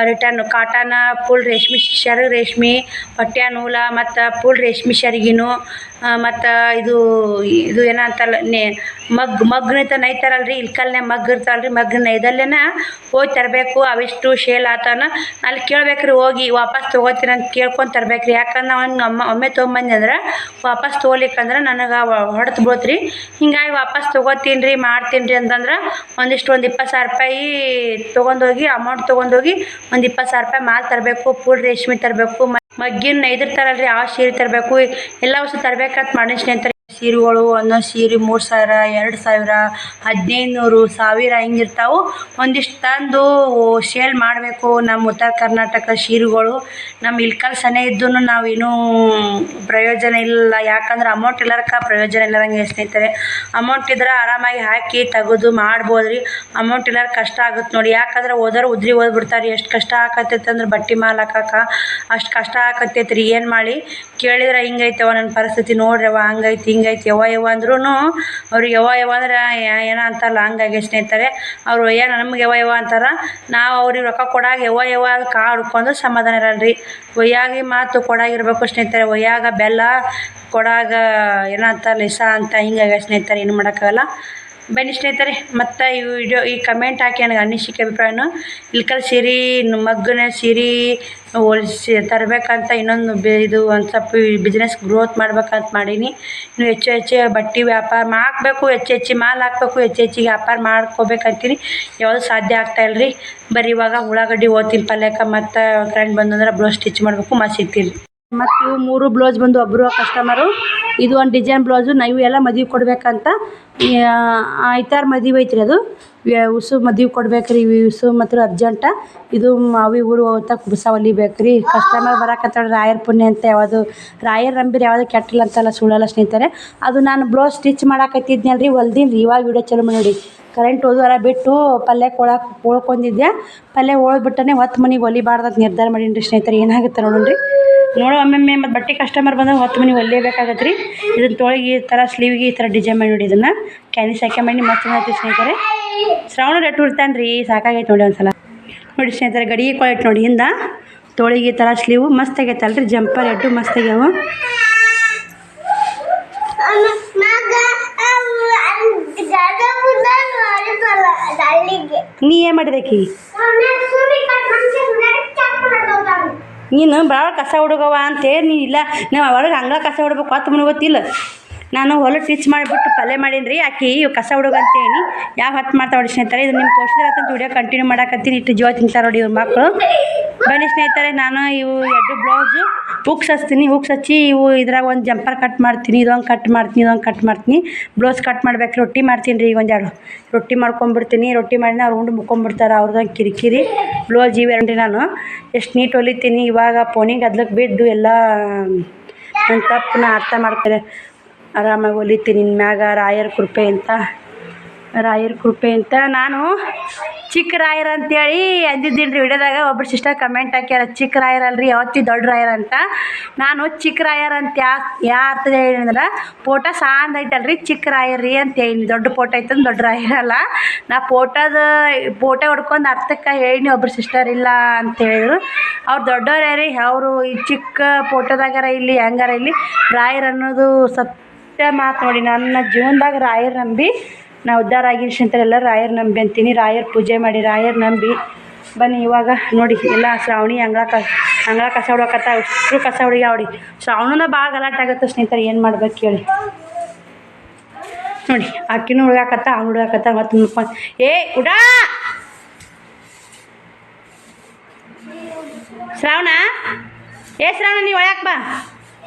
ರಿಟರ್ನು ಕಾಟನ ಫುಲ್ ರೇಷ್ಮೆ ಸೆರಗು, ರೇಷ್ಮೆ ಪಟ್ಯ ನೂಲ, ಮತ್ತು ಫುಲ್ ರೇಷ್ಮೆ ಸೆರಗಿನು, ಮತ್ತು ಇದು ಏನಂತಲ್ಲ ಮಗ್ನತ ನೈತಾರಲ್ರಿ, ಇಲ್ಕಲ್ನೇ ಮಗ್ಗು ಇರ್ತಾವಲ್ರಿ, ಮಗ್ನ ನೈದಲ್ಲೇ ಹೋಗಿ ತರಬೇಕು. ಅವಿಷ್ಟು ಶೇಲ್ ಆತನ ಅಲ್ಲಿ ಕೇಳ್ಬೇಕ್ರಿ, ಹೋಗಿ ವಾಪಸ್ ತೊಗೋತೀನಿ ಅಂತ ಕೇಳ್ಕೊಂಡು ತರ್ಬೇಕ್ರಿ. ಯಾಕಂದ್ರೆ ನಾವು ಒಮ್ಮೆ ತೊಗೊಂಬಂದು ಅಂದ್ರೆ ವಾಪಸ್ ತೊಗೊಲಿಕ್ಕಂದ್ರೆ ನನಗೆ ಹೊಡೆದು ಬೀಳ್ತ್ರಿ. ಹಿಂಗಾಗಿ ವಾಪಸ್ ತೊಗೋತೀನಿ ರೀ, ಮಾಡ್ತೀನಿ ರೀ ಅಂತಂದ್ರೆ ಒಂದು ₹20,000 ತೊಗೊಂಡೋಗಿ ಅಮೌಂಟ್ ತೊಗೊಂಡೋಗಿ ಒಂದು ₹20,000 ಮಾಲ್ ತರಬೇಕು. ಫುಲ್ ರೇಷ್ಮೆ ತರಬೇಕು, ಮಗ್ಗಿನ ಇದಿರ್ತಾರಲ್ರಿ ಆ ಸೀರೆ ತರಬೇಕು. ಎಲ್ಲ ವಸ್ತು ತರಬೇಕಂತ ಮಾಡಿ ಸ್ನೇಹಿತರೆ. ಸೀರೆಗಳು ಒಂದೊಂದು ಸೀರೆ 3,000, 2,000, 1,500, 1,000 ಹಿಂಗಿರ್ತಾವೆ. ಒಂದಿಷ್ಟು ತಂದು ಸೇಲ್ ಮಾಡಬೇಕು. ನಮ್ಮ ಉತ್ತರ ಕರ್ನಾಟಕ ಸೀರೆಗಳು ನಮ್ಮ ಇಲ್ಕಲ್ ಸನೇ ಇದ್ದೂ ನಾವೇನೂ ಪ್ರಯೋಜನ ಇಲ್ಲ. ಯಾಕಂದ್ರೆ ಅಮೌಂಟ್ ಇಲ್ಲರಕ್ಕೆ ಪ್ರಯೋಜನ ಇಲ್ಲದಂಗೆ ಸ್ನೇಹಿತರೆ. ಅಮೌಂಟ್ ಇದ್ರೆ ಆರಾಮಾಗಿ ಹಾಕಿ ತೆಗೆದು ಮಾಡ್ಬೋದು ರೀ. ಅಮೌಂಟ್ ಇಲ್ಲರ ಕಷ್ಟ ಆಗುತ್ತೆ ನೋಡಿ. ಯಾಕಂದ್ರೆ ಓದೋರು ಓದ್ಬಿಡ್ತಾರೆ. ಎಷ್ಟು ಕಷ್ಟ ಆಕತ್ತೈತೆ ಅಂದ್ರೆ ಬಟ್ಟೆ ಮಾಲ್ ಹಾಕಕ್ಕೆ ಅಷ್ಟು ಕಷ್ಟ ಆಕತ್ತೈತೆ ರೀ. ಏನು ಮಾಡಿ ಕೇಳಿದ್ರೆ ಹಿಂಗೈತವ ನನ್ನ ಪರಿಸ್ಥಿತಿ ನೋಡ್ರವ, ಹಂಗೈತಿ ಹಿಂಗೈತಿ ಯವ್ವ ಅಂದ್ರೂ ಅವ್ರಿಗೆ ಯವ್ವ ಅಂದ್ರೆ ಏನೋ ಅಂತಲ್ಲ, ಹಂಗಾಗಿ ಸ್ನೇಹಿತರೆ. ಅವರು ಏನು ನಮ್ಗೆ ಯವ್ವ ಅಂತಾರೆ, ನಾವು ಅವ್ರಿಗೆ ರೊಕ್ಕ ಕೊಡಾಗ ಯವ್ವ ಅದು ಕಾಳು ಹುಡ್ಕೊಂಡು ಸಮಾಧಾನ ಇರಲ್ರಿ. ಒಯ್ಯಾಗಿ ಮಾತು ಕೊಡಾಗಿರ್ಬೇಕು ಸ್ನೇಹಿತರೆ. ಒಯ್ಯಾಗ ಬೆಲ್ಲ, ಕೊಡಾಗ ಏನೋ ಅಂತಾರಲ್ಲ ಇಸ ಅಂತ, ಹಿಂಗಾಗಿ ಸ್ನೇಹಿತರೆ ಏನು ಮಾಡೋಕ್ಕಾಗಲ್ಲ. ಬನ್ನಿ ಸ್ನೇಹಿತರೆ, ಮತ್ತು ಈ ಕಮೆಂಟ್ ಹಾಕಿ ನನಗೆ ಅನಿಸಿಕೆ ಅಭಿಪ್ರಾಯನ. ಇಲ್ಕಲ್ ಸೀರೆ, ಮಗ್ಗನ ಸೀರೆ ಹೊಲಿಸಿ ತರಬೇಕಂತ ಇನ್ನೊಂದು ಇದು ಒಂದು ಸ್ವಲ್ಪ ಬಿಸ್ನೆಸ್ ಗ್ರೋತ್ ಮಾಡ್ಬೇಕಂತ ಮಾಡೀನಿ. ಇನ್ನು ಹೆಚ್ಚು ಬಟ್ಟೆ ವ್ಯಾಪಾರ ಮಾಡಬೇಕು, ಹೆಚ್ಚು ಮಾಲ್ ಹಾಕ್ಬೇಕು, ಹೆಚ್ಚಿಗೆ ವ್ಯಾಪಾರ ಮಾಡ್ಕೋಬೇಕಂತೀನಿ. ಯಾವುದು ಸಾಧ್ಯ ಆಗ್ತಾಯಿಲ್ಲ ರೀ. ಬರೀ ಇವಾಗ ಉಳ್ಳಾಗಡ್ಡಿ ಓದ್ತೀನಿ ಪಲ್ಯಕ್ಕೆ, ಮತ್ತು ಫ್ರೆಂಡ್ ಬಂದಂದ್ರೆ ಬ್ಲೌಸ್ ಸ್ಟಿಚ್ ಮಾಡಬೇಕು, ಮತ್ತು ಸಿಗ್ತೀರಿ. ಮತ್ತು ಇವು 3 ಬ್ಲೌಸ್ ಬಂದು ಒಬ್ಬರು ಕಸ್ಟಮರು. ಇದು ಒಂದು ಡಿಸೈನ್ ಬ್ಲೌಸು. ನಾವು ಎಲ್ಲ ಮದುವೆ ಕೊಡಬೇಕಂತ ಐತಾರು ಮದುವೆ ಐತ್ರಿ. ಅದು ಉಸು ಮದುವೆ ಕೊಡ್ಬೇಕು ರೀ. ಉಸು ಮಾತ್ರ ಅರ್ಜೆಂಟ. ಇದು ಅವಿ ಊರು ಹೋಗ್ತಾ ಕುಬ್ಸ ಹೊಲಿಬೇಕು ರೀ. ಕಸ್ಟಮರ್ ಬರಾಕತ್ತಾಳೆ. ರಾಯರ ಪುಣ್ಯ ಅಂತ ಯಾವುದು ರಾಯರ ನಂಬಿರಿ ಯಾವುದು ಕೆಟ್ಟಿಲ್ಲ ಅಂತಲ್ಲ, ಸುಳ್ಳಲ್ಲ ಸ್ನೇಹಿತರೆ. ಅದು ನಾನು ಬ್ಲೌಸ್ ಸ್ಟಿಚ್ ಮಾಡಾಕತ್ತಿದ್ನಲ್ಲ ರೀ, ಹೊಲ್ದೀನಿ ರೀ. ಇವಾಗ ವಿಡಿಯೋ ಚಲೋ ನೋಡಿ. ಕರೆಂಟ್ ಹೋದ್ವರ ಬಿಟ್ಟು ಪಲ್ಯಕ್ಕೆ ಉಳ್ಕೊಂಡಿದ್ದೆ. ಪಲ್ಯ ಹೋಗ್ಬಿಟ್ಟನೆ ಹೊತ್ತು ಮನೆಗೆ ಹೊಲಿಬಾರ್ದಂತ ನಿರ್ಧಾರ ಮಾಡೀನಿ ರೀ ಸ್ನೇಹಿತರೆ. ಏನಾಗುತ್ತೆ ನೋಡೋಣ ಒಮ್ಮೊಮ್ಮೆ ಮತ್ತು ಬಟ್ಟೆ ಕಸ್ಟಮರ್ ಬಂದಾಗ 10 ಮನೆಗೆ ಹೊಲಿಯಬೇಕಾಗತ್ತೆ ರೀ. ಇದನ್ನು ತೊಳಗಿ ಈ ಥರ ಸ್ಲೀವ್ಗೆ ಈ ಥರ ಡಿಸೈನ್ ಮಾಡಿ ನೋಡಿ. ಇದನ್ನು ಕ್ಯಾನಿಸ್ ಹಾಕಿ ಮಾಡಿ ಮಸ್ತ್ ಮಾಡ್ತೀವಿ ಸ್ನೇಹಿತರೆ. ಶ್ರಾವಣ ರೇಟು ಇರ್ತಾನೆ ರೀ, ಸಾಕಾಗೈತೆ ನೋಡಿ ಒಂದ್ಸಲ. ನೋಡಿ ಸ್ನೇಹಿತರೆ ಗಡಿಗೆ ಕ್ವಾಲಿಟಿ ನೋಡಿ ಹಿಂದ ತೋಳಿಗೆ ಈ ಥರ ಸ್ಲೀವು ಮಸ್ತ್ ಆಗೈತಲ್ರಿ ಜಂಪರ್ ಎಡ್ಡು ಮಸ್ತ್ ಆಗ್ಯಾವ. ನೀ ಏನು ಮಾಡಿದಕಿ ನೀನು ಭಾಳ ಕಸ ಹುಡುಗವ ಅಂತೇಳಿ ನೀ ಇಲ್ಲ ನಾವು ಹೊರಗೆ ಹಂಗೆ ಕಸ ಹುಡ್ಬೇಕು ಹೊತ್ತು ಮನೆ ಗೊತ್ತಿಲ್ಲ. ನಾನು ಹೊಲ ಟೀಚ್ ಮಾಡಿಬಿಟ್ಟು ಪಲ್ಯ ಮಾಡೀನಿ ರೀ ಆಕಿ ಕಸ ಹುಡುಗ ಅಂತೇಳಿ ಯಾವ ಹೊತ್ತು ಮಾಡ್ತಾವೆ ಸ್ನೇಹಿತರೆ. ಇದು ನಿಮ್ಮ ತೋರಿಸಿದ್ರಂತ ವಿಡಿಯೋ ಕಂಟಿನ್ಯೂ ಮಾಡಾಕತ್ತೀನಿ. ಇಟ್ಟು ಜೀವ ತಿಂತಾರೆ ನೋಡಿ ಇವ್ರ ಮಕ್ಕಳು. ಬನ್ನಿ ಸ್ನೇಹಿತರೆ ನಾನು ಇವು ಎರಡು ಬ್ಲೌಸು ಹುಕ್ಸ್ ಹಚ್ತೀನಿ. ಹುಕ್ಸ್ ಹಚ್ಚಿ ಇವು ಇದ್ರಾಗ ಒಂದು ಜಂಪರ್ ಕಟ್ ಮಾಡ್ತೀನಿ, ಇದೊಂದು ಕಟ್ ಮಾಡ್ತೀನಿ, ಇದೊಂದು ಕಟ್ ಮಾಡ್ತೀನಿ. ಬ್ಲೌಸ್ ಕಟ್ ಮಾಡ್ಬೇಕು. ರೊಟ್ಟಿ ಮಾಡ್ತೀನಿ ರೀ. ಈಗ ಒಂದೆರಡು ರೊಟ್ಟಿ ಮಾಡ್ಕೊಂಬಿಡ್ತೀನಿ. ರೊಟ್ಟಿ ಮಾಡಿನ ಅವ್ರು ಉಂಡು ಮುಕ್ಕೊಂಬಿಡ್ತಾರೆ. ಅವ್ರದ್ದು ಕಿರಿಕಿರಿ ಬ್ಲೌಸ್ ಇವೆ ರೀ. ನಾನು ಎಷ್ಟು ನೀಟ್ ಹೊಲಿತೀನಿ. ಇವಾಗ ಫೋನಿಗೆ ಅದ್ಲಕ್ಕೆ ಬಿದ್ದು ಎಲ್ಲ ನನ್ನ ತಪ್ಪನ್ನ ಅರ್ಥ ಮಾಡ್ತಾರೆ. ಆರಾಮಾಗಿ ಹೊಲಿತೀನಿ. ನಿನ್ನ ಮ್ಯಾಗ ರಾಯರ ಕೃಪೆ ಅಂತ ನಾನು ಚಿಕ್ಕ ರಾಯರ್ ಅಂತೇಳಿ ಅಂದಿದ್ದೀನಿ ರೀ ವಿಡಿಯೋದಾಗ. ಒಬ್ಬರು ಸಿಸ್ಟರ್ ಕಮೆಂಟ್ ಹಾಕ್ಯಾರ ಚಿಕ್ಕ ರಾಯರ್ ಅಲ್ರಿ ಯಾವತ್ತಿ ದೊಡ್ಡ ರಾಯರ್ ಅಂತ. ನಾನು ಚಿಕ್ಕ ರಾಯರ್ ಅಂತ ಯಾ ಅರ್ಥದ ಹೇಳಿದ್ರೆ ಫೋಟೋ ಸಾಂದ್ ಐತಲ್ರಿ ಚಿಕ್ಕ ರಾಯರ್ ರೀ ಅಂತ ಹೇಳಿ. ದೊಡ್ಡ ಫೋಟೋ ಐತಂದು ದೊಡ್ಡ ರಾಯರ್ ಅಲ್ಲ. ನಾ ಫೋಟೋ ಹೊಡ್ಕೊಂಡು ಅರ್ಥಕ್ಕೆ ಹೇಳಿ ಒಬ್ಬರು ಸಿಸ್ಟರ್ ಇಲ್ಲ ಅಂತ ಹೇಳಿದ್ರು. ಅವ್ರು ದೊಡ್ಡವರೇ ರೀ. ಅವರು ಈ ಚಿಕ್ಕ ಫೋಟೋದಾಗಾರ ಇಲ್ಲಿ ಹೆಂಗಾರ ಇಲ್ಲಿ ರಾಯರ್ ಅನ್ನೋದು ಸತ್ಯ ಮಾತು ನೋಡಿ. ನನ್ನ ಜೀವನದಾಗ ರಾಯರ್ ನಂಬಿ ನಾವು ಉದ್ಧಾರ ಆಗಿನ ಸ್ನೇಹಿತರೆ ಎಲ್ಲ ರಾಯರ್ ನಂಬಿ ಅಂತೀನಿ. ರಾಯರ್ ಪೂಜೆ ಮಾಡಿ ರಾಯರ್ ನಂಬಿ ಬನ್ನಿ. ಇವಾಗ ನೋಡಿ ಎಲ್ಲ ಶ್ರಾವಣಿ ಅಂಗಳ ಕಸ ಹೊಡ್ಕತ್ತ ಇಷ್ಟು ಕಸ ಹುಡುಗಿ ಅವಡಿ ಶ್ರಾವಣನ ಭಾಳ ಗಲಾಟೆ ಆಗುತ್ತೆ ಸ್ನೇಹಿತರೆ. ಏನು ಮಾಡ್ಬೇಕು ಹೇಳಿ ನೋಡಿ. ಅಕ್ಕಿನೂ ಹುಡುಗಾಕತ್ತ ಅವ್ನು ಹುಡುಗಾಕತ್ತ ಮತ್ತು ಮುಡ್ಕೊಂಡು ಉಡಾ ಶ್ರಾವಣ ಶ್ರಾವಣ ನೀವು ಒಳಗೆ ಬಾ.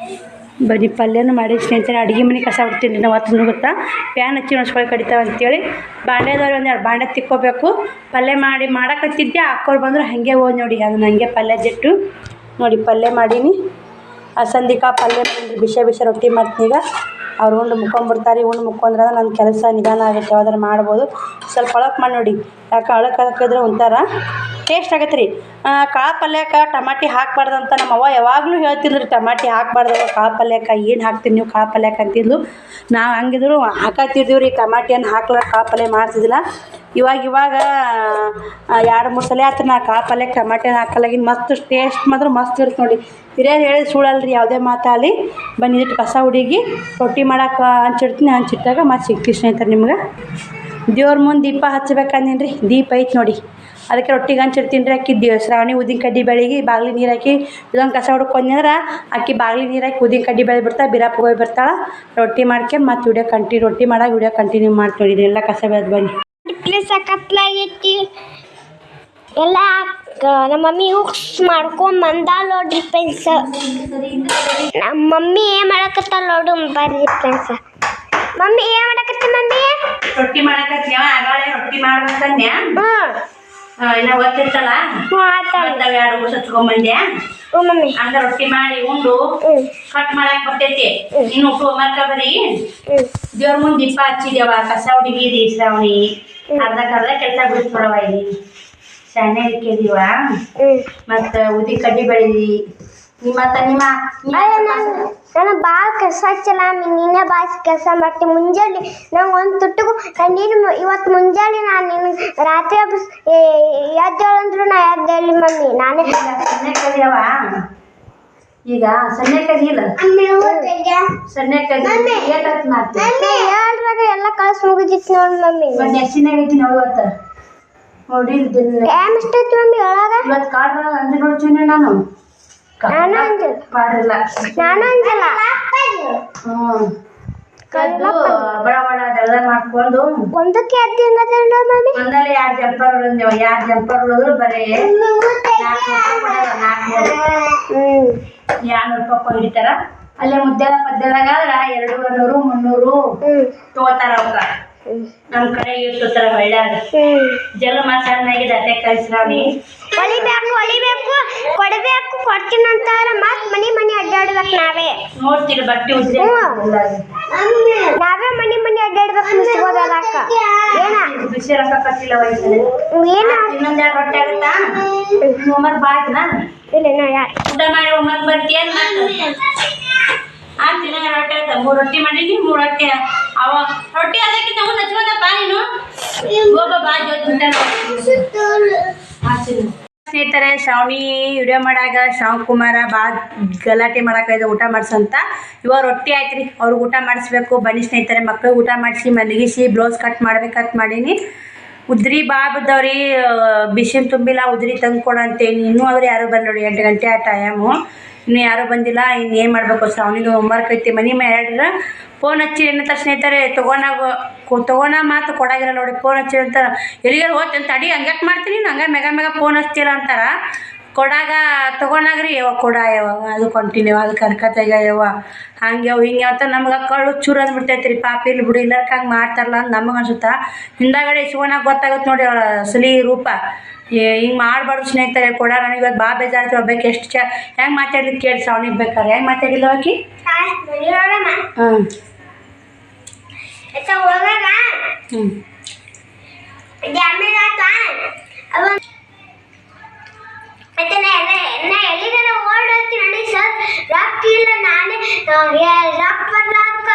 ಬನ್ನಿ ಪಲ್ಯನೂ ಮಾಡಿ ಸ್ನೇಹಿತರೆ. ಅಡುಗೆ ಮನೆ ಕಸ ಹೊಡ್ತೀನಿ ನಾವು ಹೊತ್ತು ಗೊತ್ತಾ ಪ್ಯಾನ್ ಹಚ್ಚಿ ನಡ್ಸ್ಕೊಳ್ಳಿ ಕಡಿತಾವೆ ಅಂತೇಳಿ. ಬಾಂಡೆದವ್ರು ಒಂದೆರಡು ಬಾಂಡೆ ತಿಕ್ಕೋಬೇಕು. ಪಲ್ಯ ಮಾಡಕತ್ತಿದ್ದೆ ಅಕ್ಕೋರು ಬಂದರು ಹಾಗೆ ಹೋಗಿ ನೋಡಿ ಅದನ್ನ ಹಂಗೆ ಪಲ್ಯ ಜಟ್ಟು ನೋಡಿ ಪಲ್ಯ ಮಾಡೀನಿ. ಅಸಂದಿಕ ಪಲ್ಯ ಮಾಡಿ ಬಿಸಿ ರೊಟ್ಟಿ ಮಾಡ್ತೀನಿ. ಈಗ ಅವ್ರು ಉಂಡು ಮುಕ್ಕೊಂಬಿಡ್ತಾರೆ. ಉಂಡು ಮುಕ್ಕೊಂಡ್ರೆ ನನ್ನ ಕೆಲಸ ನಿಧಾನ ಆಗುತ್ತೆ. ಯಾವ್ದಾರು ಮಾಡ್ಬೋದು. ಸ್ವಲ್ಪ ಒಳಕ್ಕೆ ಮಾಡಿ ನೋಡಿ. ಯಾಕೆ ಅಳಕ್ಕೆ ಹಾಕಿದ್ರೆ ಒಂಥರ ಟೇಸ್ಟ್ ಆಗತ್ತೆ ರೀ. ಕಾಳು ಪಲ್ಯಕ್ಕೆ ಟಮಾಟಿ ಹಾಕ್ಬಾರ್ದು ಅಂತ ನಮ್ಮವ್ವ ಯಾವಾಗಲೂ ಹೇಳ್ತಿದ್ರು ರೀ. ಟಮಾಟಿ ಹಾಕ್ಬಾರ್ದು ಕಾಳು ಪಲ್ಯಕ್ಕೆ. ಏನು ಹಾಕ್ತೀರಿ ನೀವು ಕಾಳು ಪಲ್ಯಕ್ಕೆ ಅಂತಿದ್ಲು. ನಾವು ಹಂಗಿದ್ರು ಹಾಕತ್ತಿದ್ದೀವಿ ರೀ. ಟಮಾಟಿಯನ್ನು ಹಾಕ್ಲಾರ ಕಾಳು ಪಲ್ಯ ಮಾಡ್ತಿದ್ದಿಲ್ಲ. ಇವಾಗ 2-3 ಸಲ ಆಯ್ತು ನಾ ಕಾಳು ಪಲ್ಯಕ್ಕೆ ಟಮಾಟಿನ ಹಾಕಲಾಗಿನ. ಮಸ್ತ್ ಟೇಸ್ಟ್ ಮಾತ್ರ ಮಸ್ತ್ ಇರುತ್ತೆ ನೋಡಿ. ಹಿರಿಯರು ಹೇಳಿದ ಸುಳ್ಳಲ್ರಿ ಯಾವುದೇ ಮಾತಾಗಲಿ. ಬಂದಿಟ್ಟು ಕಸ ಹುಡುಗಿ ರೊಟ್ಟಿ ಮಾಡೋಕೆ ಹಂಚಿಡ್ತೀನಿ. ಹಂಚಿಟ್ಟಾಗ ಮತ್ತೆ ಸಿಗ್ತೀವಿ ಸ್ನೇಹಿತರೆ ನಿಮ್ಗೆ. ದೇವ್ರ ಮುಂದೆ ದೀಪ ಹಚ್ಬೇಕಂದೀನಿ ರೀ. ದೀಪ ಐತೆ ನೋಡಿ ಅದಕ್ಕೆ ರೊಟ್ಟಿಗೆ ಹಂಚಿಡ್ತೀನಿ ರೀ. ಅಕ್ಕಿ ಶ್ರಾವಣಿ ಉದ್ದಿನ ಕಡ್ಡಿ ಬೆಳಿಗ್ಗೆ ಬಾಗಿಲಿ ನೀರು ಹಾಕಿ ಇದೊಂದು ಕಸ ಹೊಡ್ಕೊಂಡ್ರೆ ಅಕ್ಕಿ ಬಾಗಿಲಿ ನೀರು ಹಾಕಿ ಉದ್ದಿನ ಕಡ್ಡಿ ಬೆಳೆ ಬಿಡ್ತಾಳೆ. ಬಿರಾಪಿಗೆ ಹೋಗಿ ಬರ್ತಾಳೆ. ರೊಟ್ಟಿ ಮಾಡ್ಕೊಂಡು ಮತ್ತೆ ರೊಟ್ಟಿ ಮಾಡಾಗ ವಿಡಿಯೋ ಕಂಟಿನ್ಯೂ ಮಾಡ್ತೀವಿ. ಇದೆಲ್ಲ ಕಸ ಬೆಳೆದು ಬನ್ನಿ. ಕತ್ಲಾಗೈತಿ ಎಲ್ಲ ನಮ್ಮ ಮಮ್ಮಿ ಹುಕ್ಸ್ ಮಾಡ್ಕೊಂಡ್ ಬಂದಾಳ ನೋಡ್ರಿ ಫ್ರೆಂಡ್ಸ್. ನಮ್ಮ ಮಮ್ಮಿ ಏನ್ ಮಾಡಕತ್ತಾಳ ನೋಡು ಬರ್ರಿ ಫ್ರೆಂಡ್ಸ್. ಮಮ್ಮಿ ಏನ್ ಮಾಡಕತ್ತ ಮಮ್ಮಿ? ರೊಟ್ಟಿ ಮಾಡಕತ್ತೀವ. ಆಗಾಳೆ ರೊಟ್ಟಿ ಮಾಡ್ಬೇಕಂದ್ಯ ಇನ್ನ ಗೊತ್ತಿರ್ತಲ್ಲ. ಎರಡು ಮೂರು ಹಚ್ಕೊಂಡ್ಬಂದ್ಯಾ ಮಮ್ಮಿ ಹಂಗ ರೊಟ್ಟಿ ಮಾಡಿ ಉಂಡು ಕಟ್ ಮಾಡಕ್ ಬರ್ತೈತಿ. ಇನ್ನು ಹೋಮ್ವರ್ಕ್ ಬರೀ ದೇವ್ರ ಮುಂದೆ ದೀಪ ಹಚ್ಚಿದ್ಯವ. ಕಸ ಹುಡುಗಿರಿ ಶ್ರಾವಣಿ ಅರ್ಧ ಕೆಲಸ ಬಿಡಿಸ್ಕೊಡವ. ಇಲ್ಲಿ ಸಣ್ಣ ಇಕ್ಕಿದೀವ ಮತ್ತು ಉದ್ದಿ ಕಡ್ಡಿ ಬೆಳೀರಿ. ನಾನು ಭಾಳ ಕಸ ಹಚ್ಚಲ್ಲ. ನೀನೇ ಭಾಳ ಕೆಲಸ ಮಾಡ್ತೀನಿ. ಮುಂಜಾನೆ ನಂಗೆ ಒಂದು ತುಟ್ಟಿಗೂ ನೀನು ಇವತ್ತು ಮುಂಜಾನೆ ನಾನು ನಿನಗೆ ರಾತ್ರಿ ಎದ್ದೇಳಂದ್ರು ನಾ ಎದ್ದೇಳಿ ಮಮ್ಮಿ. ನಾನೇ ಸಣ್ಣ ಕದಿಯವ. ಈಗ ಸಣ್ಣ ಕದಿಯಿಲ್ಲ ಸಣ್ಣ ಕದಿ ಹೇಳ್ರಾಗ ಎಲ್ಲ ಕಳ್ಸಿ ಮುಗಿದಿತ್ತು ನೋಡಿ ಮಮ್ಮಿ. ನೆಸಿನಾಗೈತಿ ನಾವು ಇವತ್ತು ನೋಡಿ. ಟೈಮ್ ಎಷ್ಟೈತಿ ಮಮ್ಮಿ ಒಳಗ? ಇವತ್ತು ಕಾಡ್ರ ಅಂದ್ರೆ ನೋಡ್ತೀನಿ ನಾನು ಪಾಡಿಲ್ಲ. ನಾನು ಅಂಜಲ್ಲ. ಕದ್ದು ಬಡ ಅದೆಲ್ಲ ಮಾಡ್ಕೊಂಡು ಒಂದಕ್ಕೆ ಎದ್ದು ಹೆಂಗದ ಮಮ್ಮಿ? ಒಂದಲ್ಲಿ 2 ಜಂಪರ್ ಹೊಡೆದೇವ. 2 ಜಂಪರ್ ಹೊಡೆದ್ರು ಬರೀ 200 ರೂಪಾಯಿ ಹಿಡಿತಾರ. ಅಲ್ಲೇ ಮುದ್ದೆಲ್ಲ ಪದ್ದೆಲಾಗಾದ್ರೆ 200-300 ತಗೋತಾರ. ಅವ್ಕ ನಮ್ಮ ಕಡೆ ಇರ್ತಾರ ಒಳ್ಳೆಯಾಗ ಜಲ ಸಣ್ಣಾಗಿದೆ. ಅದೇ ಕಳಿಸ್ರಾವಣಿ ಹೊಲಿಬೇಕು ಕೊಡಬೇಕು ಕೊಡ್ತೀನಿ ಅಂತಾರ. ಮತ್ ಮನಿ ಅಡ್ಡಾಡ್ಬೇಕು. ನಾವೇ ನೋಡ್ತೀರಿ ಬಟ್ಟೆ ಉದ್ರಿ ನಾವೇ ಮನಿ ಅಡ್ಡಾಡ್ಬೇಕು. ಮುಸ್ಕೋದಕ್ಕ ಏನ ಬಿಸಿ ರೊಕ್ಕ ಕಟ್ಟಿಲ್ಲ ವಯಸ್ಸಲ್ಲಿ. ಏನ ಇನ್ನೊಂದೆರಡು ರೊಟ್ಟಿ ಆಗುತ್ತಾ? ಹೋಮ್ವರ್ಕ್ ಬಾಯ್ತನಾ? ಇಲ್ಲ ನಾ ಯಾರು ಊಟ ಮಾಡಿ ಹೋಮ್ವರ್ಕ್ ಬರ್ತೀಯನ್? ಆಯ್ತು ಇನ್ನೊಂದು ರೊಟ್ಟಿ ಆಯ್ತಾ? 3 ರೊಟ್ಟಿ ಮಾಡೀನಿ. 3 ರೊಟ್ಟಿ ಅವ ರೊಟ್ಟಿ ಅದಕ್ಕಿಂತ ಮುಂದೆ ಹಚ್ಬೋದಪ್ಪ ನೀನು. ಹೋಗ ಬಾ ಜೋತಿ ಹಾಕ್ತೀನಿ. ಸ್ನೇಹಿತರೆ ಶ್ರಾವಣಿ ವಿಡಿಯೋ ಮಾಡಾಗ ಶ್ರಾವಣ್ ಭಾಳ ಗಲಾಟೆ ಮಾಡಾಕೈತೆ ಊಟ ಮಾಡ್ಸಂತ. ಇವಾಗ ರೊಟ್ಟಿ ಆಯ್ತು ರೀ, ಅವ್ರಿಗೆ ಊಟ ಮಾಡಿಸ್ಬೇಕು. ಬನ್ನಿ ಸ್ನೇಹಿತರೆ, ಮಕ್ಳಿಗೆ ಊಟ ಮಾಡಿಸಿ ಮಲಗಿಸಿ ಬ್ಲೌಸ್ ಕಟ್ ಮಾಡ್ಬೇಕಂತ ಮಾಡೀನಿ. ಉದ್ರಿ ಭಾಳ ಬಿದ್ದವ್ರಿ, ಬಿಸಿಲು ತುಂಬಿಲ್ಲ, ಉದ್ರಿ ತಂದು ಕೊಡಂತೇನಿ. ಇನ್ನೂ ಅವ್ರು ಯಾರೂ ಬಂದು ನೋಡಿ, 8 ಗಂಟೆ ಆ ಟೈಮು, ಇನ್ನೂ ಯಾರೂ ಬಂದಿಲ್ಲ. ಇನ್ನೇನು ಮಾಡಬೇಕು, ಶ್ರಾವಣಿದು ಹೋಮ್ವರ್ಕ್ ಐತಿ. ಮನೆ ಹೇಳ್ರ ಫೋನ್ ಹಚ್ಚಿ ಏನಂತ ಸ್ನೇಹಿತರೆ, ತೊಗೋಣ ಮಾತು ಕೊಡಾಗಿರಲ್ಲ ನೋಡಿ. ಫೋನ್ ಹಚ್ಚಿ ಅಂತ ಎಲ್ಲಿಗಾರು ಹೋಗ್ತಂತ ಅಡಿ ಹಂಗ್ಯಾಕೆ ಮಾಡ್ತೀನಿ, ಹಂಗೆ ಮೆಗ ಫೋನ್ ಹಚ್ತಿಲ್ಲ ಅಂತಾರೆ. ಕೊಡಾಗ ತೊಗೊಂಡಾಗ್ರಿ ಯಾವಾಗ ಕೊಡ ಯಾವಾಗ ಅದು ಕಂಟಿನ್ಯೂ ಅದು ಕರ್ಕತ್ತಾಗ ಯಾವ ಹಂಗೆ ಅವು ಹಿಂಗೆ ಅಂತ ನಮ್ಗೆ ಕಳ್ಳು ಚೂರು ಅಂದ್ಬಿಡ್ತೈತೆ ರೀ. ಪಾಪ ಇಲ್ಲಿ ಬಿಡು, ಇಲ್ಲಕ್ಕೆ ಹಂಗೆ ಮಾಡ್ತಾರಲ್ಲ ಅಂತ ನಮಗೆ ಅನ್ಸುತ್ತಾ. ಹಿಂದಾಗಡೆ ಇಸ್ಕೊಳಕ್ಕೆ ಗೊತ್ತಾಗುತ್ತೆ ನೋಡಿ ಅವಳ ಅಸಲಿ ರೂಪ. ಹಿಂಗೆ ಮಾಡಬಾರ್ದು ಸ್ನೇಹಿತರೆ. ಕೊಡ ನನಗೆ ಇವತ್ತು ಭಾಳ ಬೇಜಾರ್ತಿ. ಒಬ್ಬಕ್ಕೆ ಎಷ್ಟು ಹೆಂಗೆ ಮಾತಾಡ್ಲಿಕ್ಕೆ ಕೇಳಿ ಶ್ರಾವಣಿಗೆ ಬೇಕಾರೆ ಹೆಂಗೆ ಮಾತಾಡಿಲ್ಲ ಆಕಿ. ಹಾಂ ಎಲ್ಲಿಗಾರ ಓಡೋಗ್ತೀನಿ ಸರ್, ರೊಕ್ಕ ಇಲ್ಲ, ನಾನೇ ರೊಕ್ಕ ಬರ್ಲಾಕ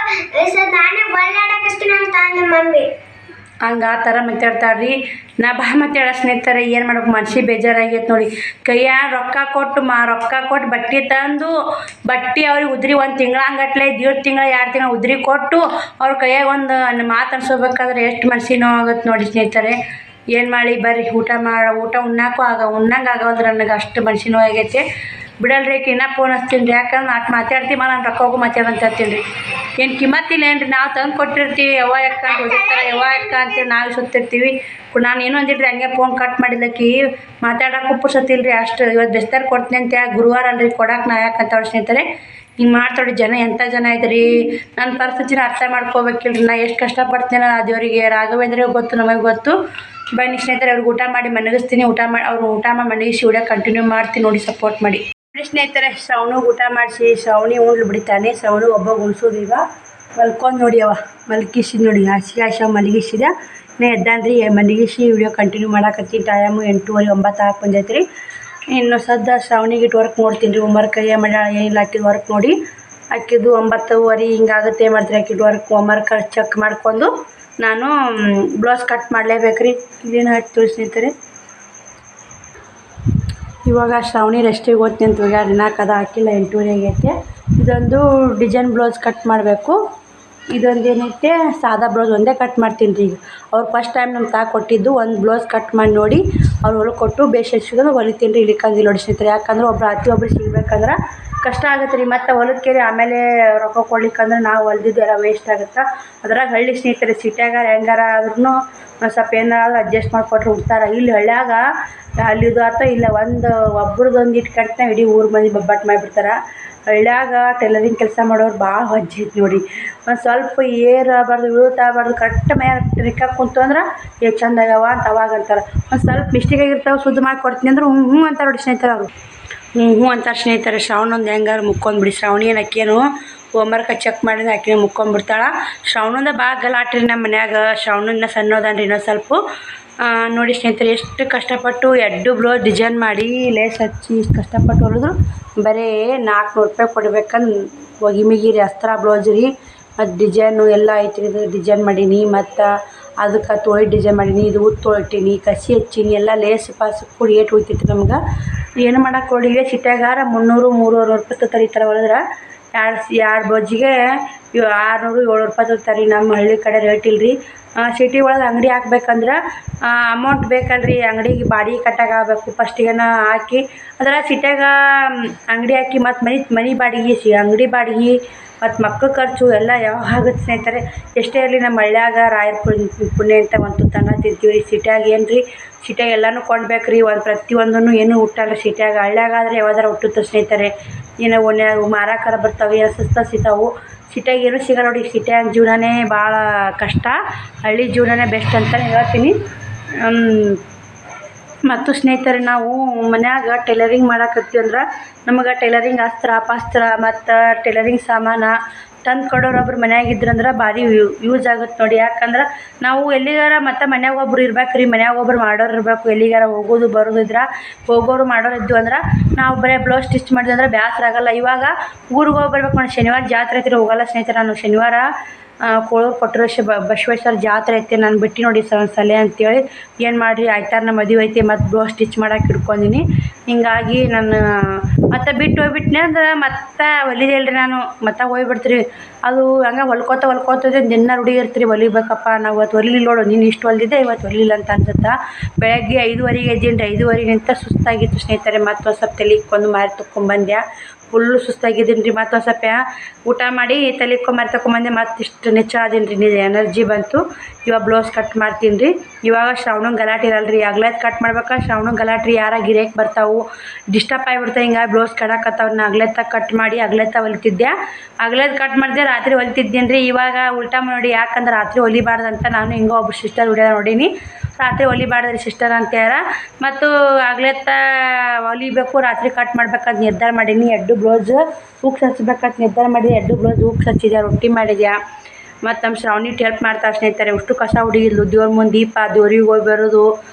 ಸರ್ ನಾನೇ ಬಳ್ಳಾಡಕಸ್ತೀನಿ ಅಂತ ಅಂದ ಮಮ್ಮಿ. ಹಂಗೆ ಆ ಥರ ಮಾತಾಡ್ತಾಳ್ರಿ. ನಾ ಬಾ ಮಾತಾಡೋ ಸ್ನೇಹಿತರೆ, ಏನು ಮಾಡ್ಬೇಕು, ಮನ್ಸಿಗೆ ಬೇಜಾರಾಗೈತೆ ನೋಡಿ. ಕೈಯ ರೊಕ್ಕ ಕೊಟ್ಟು ಬಟ್ಟೆ ತಂದು ಬಟ್ಟೆ ಅವ್ರಿಗೆ ಉದ್ರಿ 1 ತಿಂಗಳಂಗಟ್ಲೆ 1.5 ತಿಂಗಳು 2 ತಿಂಗಳು ಉದ್ರಿ ಕೊಟ್ಟು ಅವ್ರ ಕೈಯಾಗ ಒಂದು ಮಾತು ಅನ್ಸೋಬೇಕಾದ್ರೆ ಎಷ್ಟು ಮನ್ಸಿಗೆ ನೋವಾಗುತ್ತೆ ನೋಡಿ ಸ್ನೇಹಿತರೆ. ಏನು ಮಾಡಿ ಬರ್ರಿ, ಊಟ ಉಣ್ಣಾಕು ಉಣ್ಣಂಗೆ ಆಗೋದ್ರೆ ನನಗೆ ಅಷ್ಟು ಮನ್ಸಿಗೆ ನೋವಾಗೈತೆ. ಬಿಡಲ್ರಿ ಇನ್ನೂ ಫೋನ್ ಹಚ್ತೀನಿ ರೀ. ಯಾಕಂದ್ರೆ ನಾಲ್ಕು ಮಾತಾಡ್ತೀವಿ, ನಾನು ರೊಕ್ಕ ಹೋಗು ಮಾತಾಡಂತ ಹೇಳ್ತೀನಿ ರೀ. ಏನು ಕಿಮ್ಮತ್ತಿಲ್ಲ ಏನು ರೀ, ನಾವು ತಂದು ಕೊಟ್ಟಿರ್ತೀವಿ. ಯವ್ವ ಯಾಕ ಅಂತ ಹೋಗಿರ್ತಾರೆ, ಯವ್ವ ಯಾಕ ಅಂತೇಳಿ ನಾವು ಸುತ್ತಿರ್ತೀವಿ. ನಾನು ಏನೋ ಅಂದಿಲ್ರಿ, ಹಂಗೆ ಫೋನ್ ಕಟ್ ಮಾಡಿದ್ದಕ್ಕೆ ಮಾತಾಡೋಕ್ಕೂ ಪುರ್ಸೊತ್ತಿಲ್ಲ ರೀ. ಅಷ್ಟು ಇವತ್ತು ಬೆಸ್ತಾರು ಕೊಡ್ತೀನಿ ಅಂತ ಗುರುವಾರ ಅಲ್ರಿ ಕೊಡಕ್ಕೆ ನಾ ಯಾಕಂತ ಅವ್ರು ಸ್ನೇಹಿತರೆ. ಹಿಂಗೆ ಮಾಡ್ತಾಳೆ ಜನ, ಎಂಥ ಜನ ಐತ್ರಿ. ನನ್ನ ಪರಿಸ್ಥಿತಿನ ಅರ್ಥ ಮಾಡ್ಕೋಬೇಕಿಲ್ರಿ. ನಾ ಎಷ್ಟು ಕಷ್ಟಪಡ್ತೀನಿ ಆ ದೇವರಿಗೆ, ರಾಘವೇಂದ್ರಿಗೆ ಗೊತ್ತು, ನಮಗೆ ಗೊತ್ತು. ಬನ್ನಿ ಸ್ನೇಹಿತರೆ, ಅವ್ರಿಗೆ ಊಟ ಮಾಡಿ ಮನಗಿಸ್ತೀನಿ. ಅವ್ರು ಊಟ ಮಾಡಿ ಮನಗಿಸಿ ವಿಡಿಯೋ ಕಂಟಿನ್ಯೂ ಮಾಡ್ತೀನಿ ನೋಡಿ, ಸಪೋರ್ಟ್ ಮಾಡಿ ಸ್ನೇಹಿತರೆ. ಶ್ರಾವಣಿಗೆ ಊಟ ಮಾಡಿಸಿ ಶ್ರಾವಣಿ ಉಂಡ್ಲು ಬಿಡ್ತಾನೆ. ಶ್ರಾವಣಿ ಒಬ್ಬ ಉಣ್ಸೋದು ಈಗ ಮಲ್ಕೊಂಡು ನೋಡಿ. ಮಲಗಿಸಿದ್ ನೋಡಿ, ಹಾಸಿ ಮಲಗಿಸಿದ. ಎದ್ದಾನ್ರಿ, ಮಲಗಿಸಿ ವಿಡಿಯೋ ಕಂಟಿನ್ಯೂ ಮಾಡಾಕತ್ತೀನಿ. ಟೈಮು 8:30 9 ಆಗಿ ಬಂದೈತೆ ರೀ. ಇನ್ನು ಸದ್ದ ಶ್ರಾವಣಿಗೆ ಇಟ್ಟು ವರ್ಕ್ ನೋಡ್ತೀನಿ ರೀ. ಹೋಮ್ವರ್ಕ್ ಏನಿಲ್ಲ ಹಾಕಿದ ವರ್ಕ್ ನೋಡಿ. ಹಾಕಿದ್ದು 9:30 ಹಿಂಗಾಗುತ್ತೆ. ಮಾಡ್ತೀರಿ ಹಾಕಿದ್ದು ಹೋಮ್ವರ್ಕ್ ಚೆಕ್ ಮಾಡ್ಕೊಂಡು ನಾನು ಬ್ಲೌಸ್ ಕಟ್ ಮಾಡಲೇಬೇಕು ರೀ. ಇದೇನು ಹಾಕ್ತೀವಿ ಸ್ನೇಹಿತರೆ. ಇವಾಗ ಶ್ರಾವಣಿ ರೆಸ್ಟಿಗೆ ಓದ್ತೀನಿ ಅಂತ ಹೋಗ್ಯಾರ. ಕದ ಹಾಕಿಲ್ಲ, 8:30 ಆಗೈತೆ. ಇದೊಂದು ಡಿಸೈನ್ ಬ್ಲೌಸ್ ಕಟ್ ಮಾಡಬೇಕು. ಇದೊಂದು ಏನೈತೆ ಸಾದಾ ಬ್ಲೌಸ್ ಒಂದೇ ಕಟ್ ಮಾಡ್ತೀನಿ ರೀ. ಈಗ ಅವ್ರು ಫಸ್ಟ್ ಟೈಮ್ ನಮ್ಮ ಕೊಟ್ಟಿದ್ದು ಒಂದು ಬ್ಲೌಸ್ ಕಟ್ ಮಾಡಿ ನೋಡಿ ಅವ್ರು ಹೊಲಕ್ಕೆ ಕೊಟ್ಟು ಬೇಸಿಗೆ ಹೊಲಿತೀನಿ ರೀ. ಇಲ್ಲಿಕಂದು ನೋಡಿ ಸ್ನೇಹಿತರೆ. ಯಾಕಂದ್ರೆ ಒಬ್ರು ಸಿಗ್ಬೇಕಂದ್ರೆ ಕಷ್ಟ ಆಗುತ್ತೆ ರೀ. ಮತ್ತು ಹೊಲಕ್ಕೇರಿ ಆಮೇಲೆ ರೊಕ್ಕ ಕೊಡ್ಲಿಕ್ಕಂದ್ರೆ ನಾವು ಹೊಲ್ದಿದ್ದು ಎಲ್ಲ ವೇಸ್ಟ್ ಆಗುತ್ತೆ. ಅದ್ರಾಗ ಹಳ್ಳಿ ಸ್ನೇಹಿತರೆ, ಸಿಟ್ಯಾಗಾರ ಹೆಂಗಾರ ಆದ್ರೂ ಸ್ವಲ್ಪ ಏನಾದ್ರು ಅಡ್ಜಸ್ಟ್ ಮಾಡಿಕೊಟ್ರೆ ಉಡ್ತಾರೆ. ಇಲ್ಲಿ ಹಳ್ಳ್ಯಾಗ ಅಲ್ಲಿದು ಆತ ಇಲ್ಲ, ಒಬ್ರದ್ದೊಂದು ಇಟ್ಟು ಕಟ್ತಾ ಇಡೀ ಊರು ಮಂದಿ ಬಬ್ಬಟ್ಟು ಮಾಡಿಬಿಡ್ತಾರೆ. ಹಳ್ಳ್ಯಾಗ ಟೈಲರಿಂಗ್ ಕೆಲಸ ಮಾಡೋರು ಭಾಳ ಹೊಜ್ಜೆ ಐತಿ ನೋಡಿ. ಒಂದು ಸ್ವಲ್ಪ ಏರಬಾರ್ದು, ಇಳುತ್ತಾಗಬಾರ್ದು, ಕರೆಕ್ಟ್ ಮೇಲೆ ರಿಕ್ಕಾಗಿ ಕುಂತು ಅಂದ್ರೆ ಚಂದ ಆಗ್ಯಾವ ಅಂತ ಅವಾಗ ಅಂತಾರೆ. ಒಂದು ಸ್ವಲ್ಪ ಮಿಸ್ಟೇಕ್ ಆಗಿರ್ತಾವೆ, ಶುದ್ಧ ಮಾಡಿ ಕೊಡ್ತೀನಿ ಅಂದ್ರೆ ಹ್ಞೂ ಅಂತಾರೆ ನೋಡಿ ಸ್ನೇಹಿತರೆ. ಅವರು ಹ್ಞೂ ಅಂತಾರೆ ಸ್ನೇಹಿತರೆ. ಶ್ರಾವಣೊಂದು ಹೆಂಗಾರು ಮುಕ್ಕೊಂಡ್ಬಿಡಿ. ಶ್ರಾವಣಿ ಏನು ಅಕ್ಕೇನು ಹೋಮ್ವರ್ಕ್ ಚೆಕ್ ಮಾಡಿದ್ರೆ ಆಕಿನ ಮುಕ್ಕೊಂಡ್ಬಿಡ್ತಾಳೆ. ಶ್ರಾವಣದ ಭಾಳ ಗಲಾಟೆ ರೀ ನಮ್ಮ ಮನ್ಯಾಗ. ಶ್ರಾವಣನ ಸಣ್ಣದನ್ರಿ ಇನ್ನೊಂದು ಸ್ವಲ್ಪ. ನೋಡಿ ಸ್ನೇಹಿತರೆ, ಎಷ್ಟು ಕಷ್ಟಪಟ್ಟು 2 ಬ್ಲೌಸ್ ಡಿಸೈನ್ ಮಾಡಿ ಲೇಸ್ ಹಚ್ಚಿ ಇಷ್ಟು ಕಷ್ಟಪಟ್ಟು ಹೊಲಿದ್ರು ಬರೀ 400 ರೂಪಾಯಿ ಕೊಡ್ಬೇಕಂದು ಒಗಿಮಿಗಿರಿ ಅಸ್ತ್ರ ಬ್ಲೌಸ್ ರೀ. ಮತ್ತು ಡಿಸೈನು ಎಲ್ಲ ಐತ್ರಿ. ಇದು ಡಿಸೈನ್ ಮಾಡೀನಿ, ಮತ್ತು ಅದಕ್ಕೆ ತೊಳಿ ಡಿಸೈನ್ ಮಾಡೀನಿ, ಇದು ಉತ್ತು ತೊಳಿತೀನಿ, ಕಸಿ ಹಚ್ಚೀನಿ, ಎಲ್ಲ ಲೇಸ್ ಪಾಸ್ ಕೂಡಿ ಏಟು ಉಳಿತೈತಿ ನಮ್ಗೆ. ಏನು ಮಾಡೋಕೆ ಕೊಡಿಗೆ ಸಿಟ್ಯಾಗಾರ 300-300 ರೂಪಾಯಿ ತರ್ತಾರೆ. ಈ ಥರ ಹೊಲಿದ್ರೆ 2 ಬ್ಲೌಸಿಗೆ 600-700 ರೂಪಾಯಿ ತರ್ತಾರೆ. ನಮ್ಮ ಹಳ್ಳಿ ಕಡೆ ರೇಟ್ ಇಲ್ಲರಿ. ಸಿಟಿ ಒಳಗೆ ಅಂಗಡಿ ಹಾಕ್ಬೇಕಂದ್ರೆ ಅಮೌಂಟ್ ಬೇಕಲ್ರಿ. ಅಂಗಡಿಗೆ ಬಾಡಿಗೆ ಕಟ್ಟಾಗಬೇಕು ಫಸ್ಟಿಗೆನ ಹಾಕಿ. ಅದರ ಸಿಟ್ಯಾಗ ಅಂಗಡಿ ಹಾಕಿ ಮತ್ತು ಮನೆ ಬಾಡಿಗೆ, ಅಂಗಡಿ ಬಾಡಿಗೆ ಮತ್ತು ಮಕ್ಕಳ ಖರ್ಚು ಎಲ್ಲ ಯಾವ ಆಗುತ್ತೆ ಸ್ನೇಹಿತರೆ. ಎಷ್ಟೇ ಇರಲಿ ನಮ್ಮ ಹಳ್ಳ್ಯಾಗ ರಾಯರ ಪುಣ್ಯ ಅಂತ ಒಂದು ತನ ತಿಂತೀವಿ ರೀ. ಸಿಟ್ಯಾಗ ಏನು ರೀ, ಸಿಟ್ಯಾಗ ಎಲ್ಲನೂ ಕೊಂಡ್ಬೇಕು ರೀ. ಪ್ರತಿಯೊಂದನ್ನು ಏನೂ ಹುಟ್ಟಲ್ಲ ಸಿಟ್ಯಾಗ. ಹಳ್ಳ್ಯಾಗಾದ್ರೆ ಯಾವ್ದಾರ ಹುಟ್ಟುತ್ತೆ ಸ್ನೇಹಿತರೆ. ಏನೋ ಒನ್ಯಾಗ ಮಾರಾಕರ ಬರ್ತಾವೆ, ಏನೋ ಸಸ್ತ ಸಿಗ್ತಾವೆ. ಸಿಟ್ಯಾಗ ಏನೂ ಸಿಗಲ್ಲ ನೋಡಿ. ಸಿಟ್ಯಾಗ ಜೀವನನೇ ಭಾಳ ಕಷ್ಟ, ಹಳ್ಳಿ ಜೀವನನೇ ಬೆಸ್ಟ್ ಅಂತ ಹೇಳ್ತೀನಿ. ಮತ್ತು ಸ್ನೇಹಿತರೆ, ನಾವು ಮನ್ಯಾಗ ಟೈಲರಿಂಗ್ ಮಾಡಾಕತ್ತೀವಿ ಅಂದ್ರೆ ನಮಗೆ ಟೈಲರಿಂಗ್ ಅಸ್ತ್ರ ಪಾಸ್ತ್ರ ಮತ್ತು ಟೈಲರಿಂಗ್ ಸಾಮಾನು ತಂದು ಕೊಡೋರೊಬ್ರು ಮನ್ಯಾಗಿದ್ರಂದ್ರೆ ಭಾರಿ ಯೂಸ್ ಆಗುತ್ತೆ ನೋಡಿ. ಯಾಕಂದ್ರೆ ನಾವು ಎಲ್ಲಿಗಾರ ಮತ್ತು ಮನ್ಯಾಗ ಒಬ್ರು ಇರ್ಬೇಕು ರೀ. ಮನ್ಯಾಗ ಒಬ್ರು ಮಾಡೋರು ಇರಬೇಕು. ಎಲ್ಲಿಗಾರ ಹೋಗೋದು ಬರೋದಿದ್ರೆ ಹೋಗೋರು ಮಾಡೋರು ಇದ್ದು ಅಂದ್ರೆ ನಾವು ಬರೀ ಬ್ಲೌಸ್ ಸ್ಟಿಚ್ ಮಾಡಿದ್ರೆ ಬೇಸರ ಆಗಲ್ಲ. ಇವಾಗ ಊರಿಗೆ ಹೋಗಿ ಬರ್ಬೇಕು ನೋಡಿ. ಶನಿವಾರ ಜಾತ್ರೆ ಐತ್ರಿ, ಹೋಗಲ್ಲ ಸ್ನೇಹಿತರೆ. ನಾನು ಶನಿವಾರ ಕೋಳೂರು ಕೊಟ್ರೇಶ್ವರ ಬಸವೇಶ್ವರ ಜಾತ್ರೆ ಐತೆ ನಾನು ಬಿಟ್ಟು ನೋಡಿ ಸಲ ಅಂತೇಳಿ ಏನು ಮಾಡಿರಿ ಆಯ್ತಾರ ನಮ್ಮ ಮದುವೆ ಐತೆ ಮತ್ತು ಬ್ಲೌಸ್ ಸ್ಟಿಚ್ ಮಾಡಕ್ಕೆ ಹಿಡ್ಕೊಂಡಿನಿ. ಹಿಂಗಾಗಿ ನಾನು ಮತ್ತೆ ಬಿಟ್ಟು ಹೋಗ್ಬಿಟ್ನೆ ಅಂದ್ರೆ ಮತ್ತೆ ಹೊಲಿದಿಲ್ಲ ರೀ ನಾನು. ಮತ್ತೆ ಹೋಗ್ಬಿಡ್ತೀರಿ ಅದು ಹಂಗೆ ಹೊಲ್ಕೋತದೆ ದಿನ ರೂಢಿ ಇರ್ತೀರಿ ಹೊಲಿಬೇಕಪ್ಪ. ನಾವು ಇವತ್ತು ಹೊಲಿಲಿಲ್ಲ ನೋಡು, ನೀನು ಇಷ್ಟು ಹೊಲಿದಿದ್ದೆ ಇವತ್ತು ಹೊಲಿಲಿಲ್ಲ ಅಂತ ಅನ್ಸುತ್ತಾ. ಬೆಳಗ್ಗೆ 5:30ಗೆ ಎದ್ದೀನಿ ರೀ. 5:30ಗಿಂತ ಸುಸ್ತಾಗಿತ್ತು ಸ್ನೇಹಿತರೆ. ಮತ್ತು ಒಂದು ಸ್ವಲ್ಪ ತಲೆಗೊಂದು ಮಾರಿ ತೊಗೊಂಬಂದೆ. ಫುಲ್ಲು ಸುಸ್ತಾಗಿದ್ದೀನಿ ರೀ. ಮತ್ತು ಒಂದು ಸ್ವಲ್ಪ ಊಟ ಮಾಡಿ ತಲೆಗೊಂದು ತೊಗೊಂಬಂದೆ. ಮತ್ತು ಇಷ್ಟು ನೆಚ್ಚಾದೀನಿ ರೀ, ಎನರ್ಜಿ ಬಂತು. ಇವಾಗ ಬ್ಲೌಸ್ ಕಟ್ ಮಾಡ್ತೀನಿ ರೀ. ಇವಾಗ ಶ್ರಾವಣ ಗಲಾಟೆ ಇರಲ್ಲ ರೀ. ಅಗ್ಲತ್ತು ಕಟ್ ಮಾಡ್ಬೇಕಾದ್ರೆ ಶ್ರಾವಣ ಗಲಾಟೆ ಯಾರ ಗಿರೇಕ್ ಬರ್ತಾವೆ, ಡಿಸ್ಟರ್ಬ್ ಆಗಿಬಿಡ್ತಾವೆ. ಹಿಂಗಾಗಿ ಬ್ಲೌಸ್ ಕಡಾಕತ್ತವ್ನ ಅಗ್ಲತ್ತ ಕಟ್ ಮಾಡಿ ಅಗ್ಲತ್ತ ಹೊಲಿತಿದ್ದೆ. ಅಗ್ಲತ್ತು ಕಟ್ ಮಾಡಿದೆ, ರಾತ್ರಿ ಹೊಲಿತಿದ್ದೀನಿ ರೀ. ಇವಾಗ ಉಲ್ಟಾ ಮಾಡಿ, ಯಾಕಂದ್ರೆ ರಾತ್ರಿ ಹೊಲಿಬಾರ್ದಂತ ನಾನು ಹಿಂಗೆ ಒಬ್ಬರು ಸಿಸ್ಟರ್ ಹೊಲಿಯೋದು ನೋಡೀನಿ. ರಾತ್ರಿ ಹೊಲಿಬಾರ್ದ್ರಿ ಸಿಸ್ಟರ್ ಅಂತ್ಯಾರ. ಮತ್ತು ಅಗ್ಲತ್ತ ಹೊಲಿಬೇಕು, ರಾತ್ರಿ ಕಟ್ ಮಾಡ್ಬೇಕಂತ ನಿರ್ಧಾರ ಮಾಡೀನಿ. 2 ಬ್ಲೌಸ್ ಹೂಕ್ಸ್ ಹಚ್ಬೇಕಂತ ನಿರ್ಧಾರ ಮಾಡಿದೆ. 2 ಬ್ಲೌಸ್ ಹೂಕ್ಸ್ ಹಚ್ಚಿದೆ, ರೊಟ್ಟಿ ಮಾಡಿದೆ. ಮತ್ತು ನಮ್ಮ ಶ್ರಾವಣಿ ಹೆಲ್ಪ್ ಮಾಡ್ತಾ ಸ್ನೇಹಿತರೆ. ಅಷ್ಟು ಕಸ ಹುಡುಗಿದ್ಲು, ದೇವ್ರ ಮುಂದೆ ದೀಪ, ದೇವ್ರಿಗೆ ಹೋಗಿ ಬರೋದು.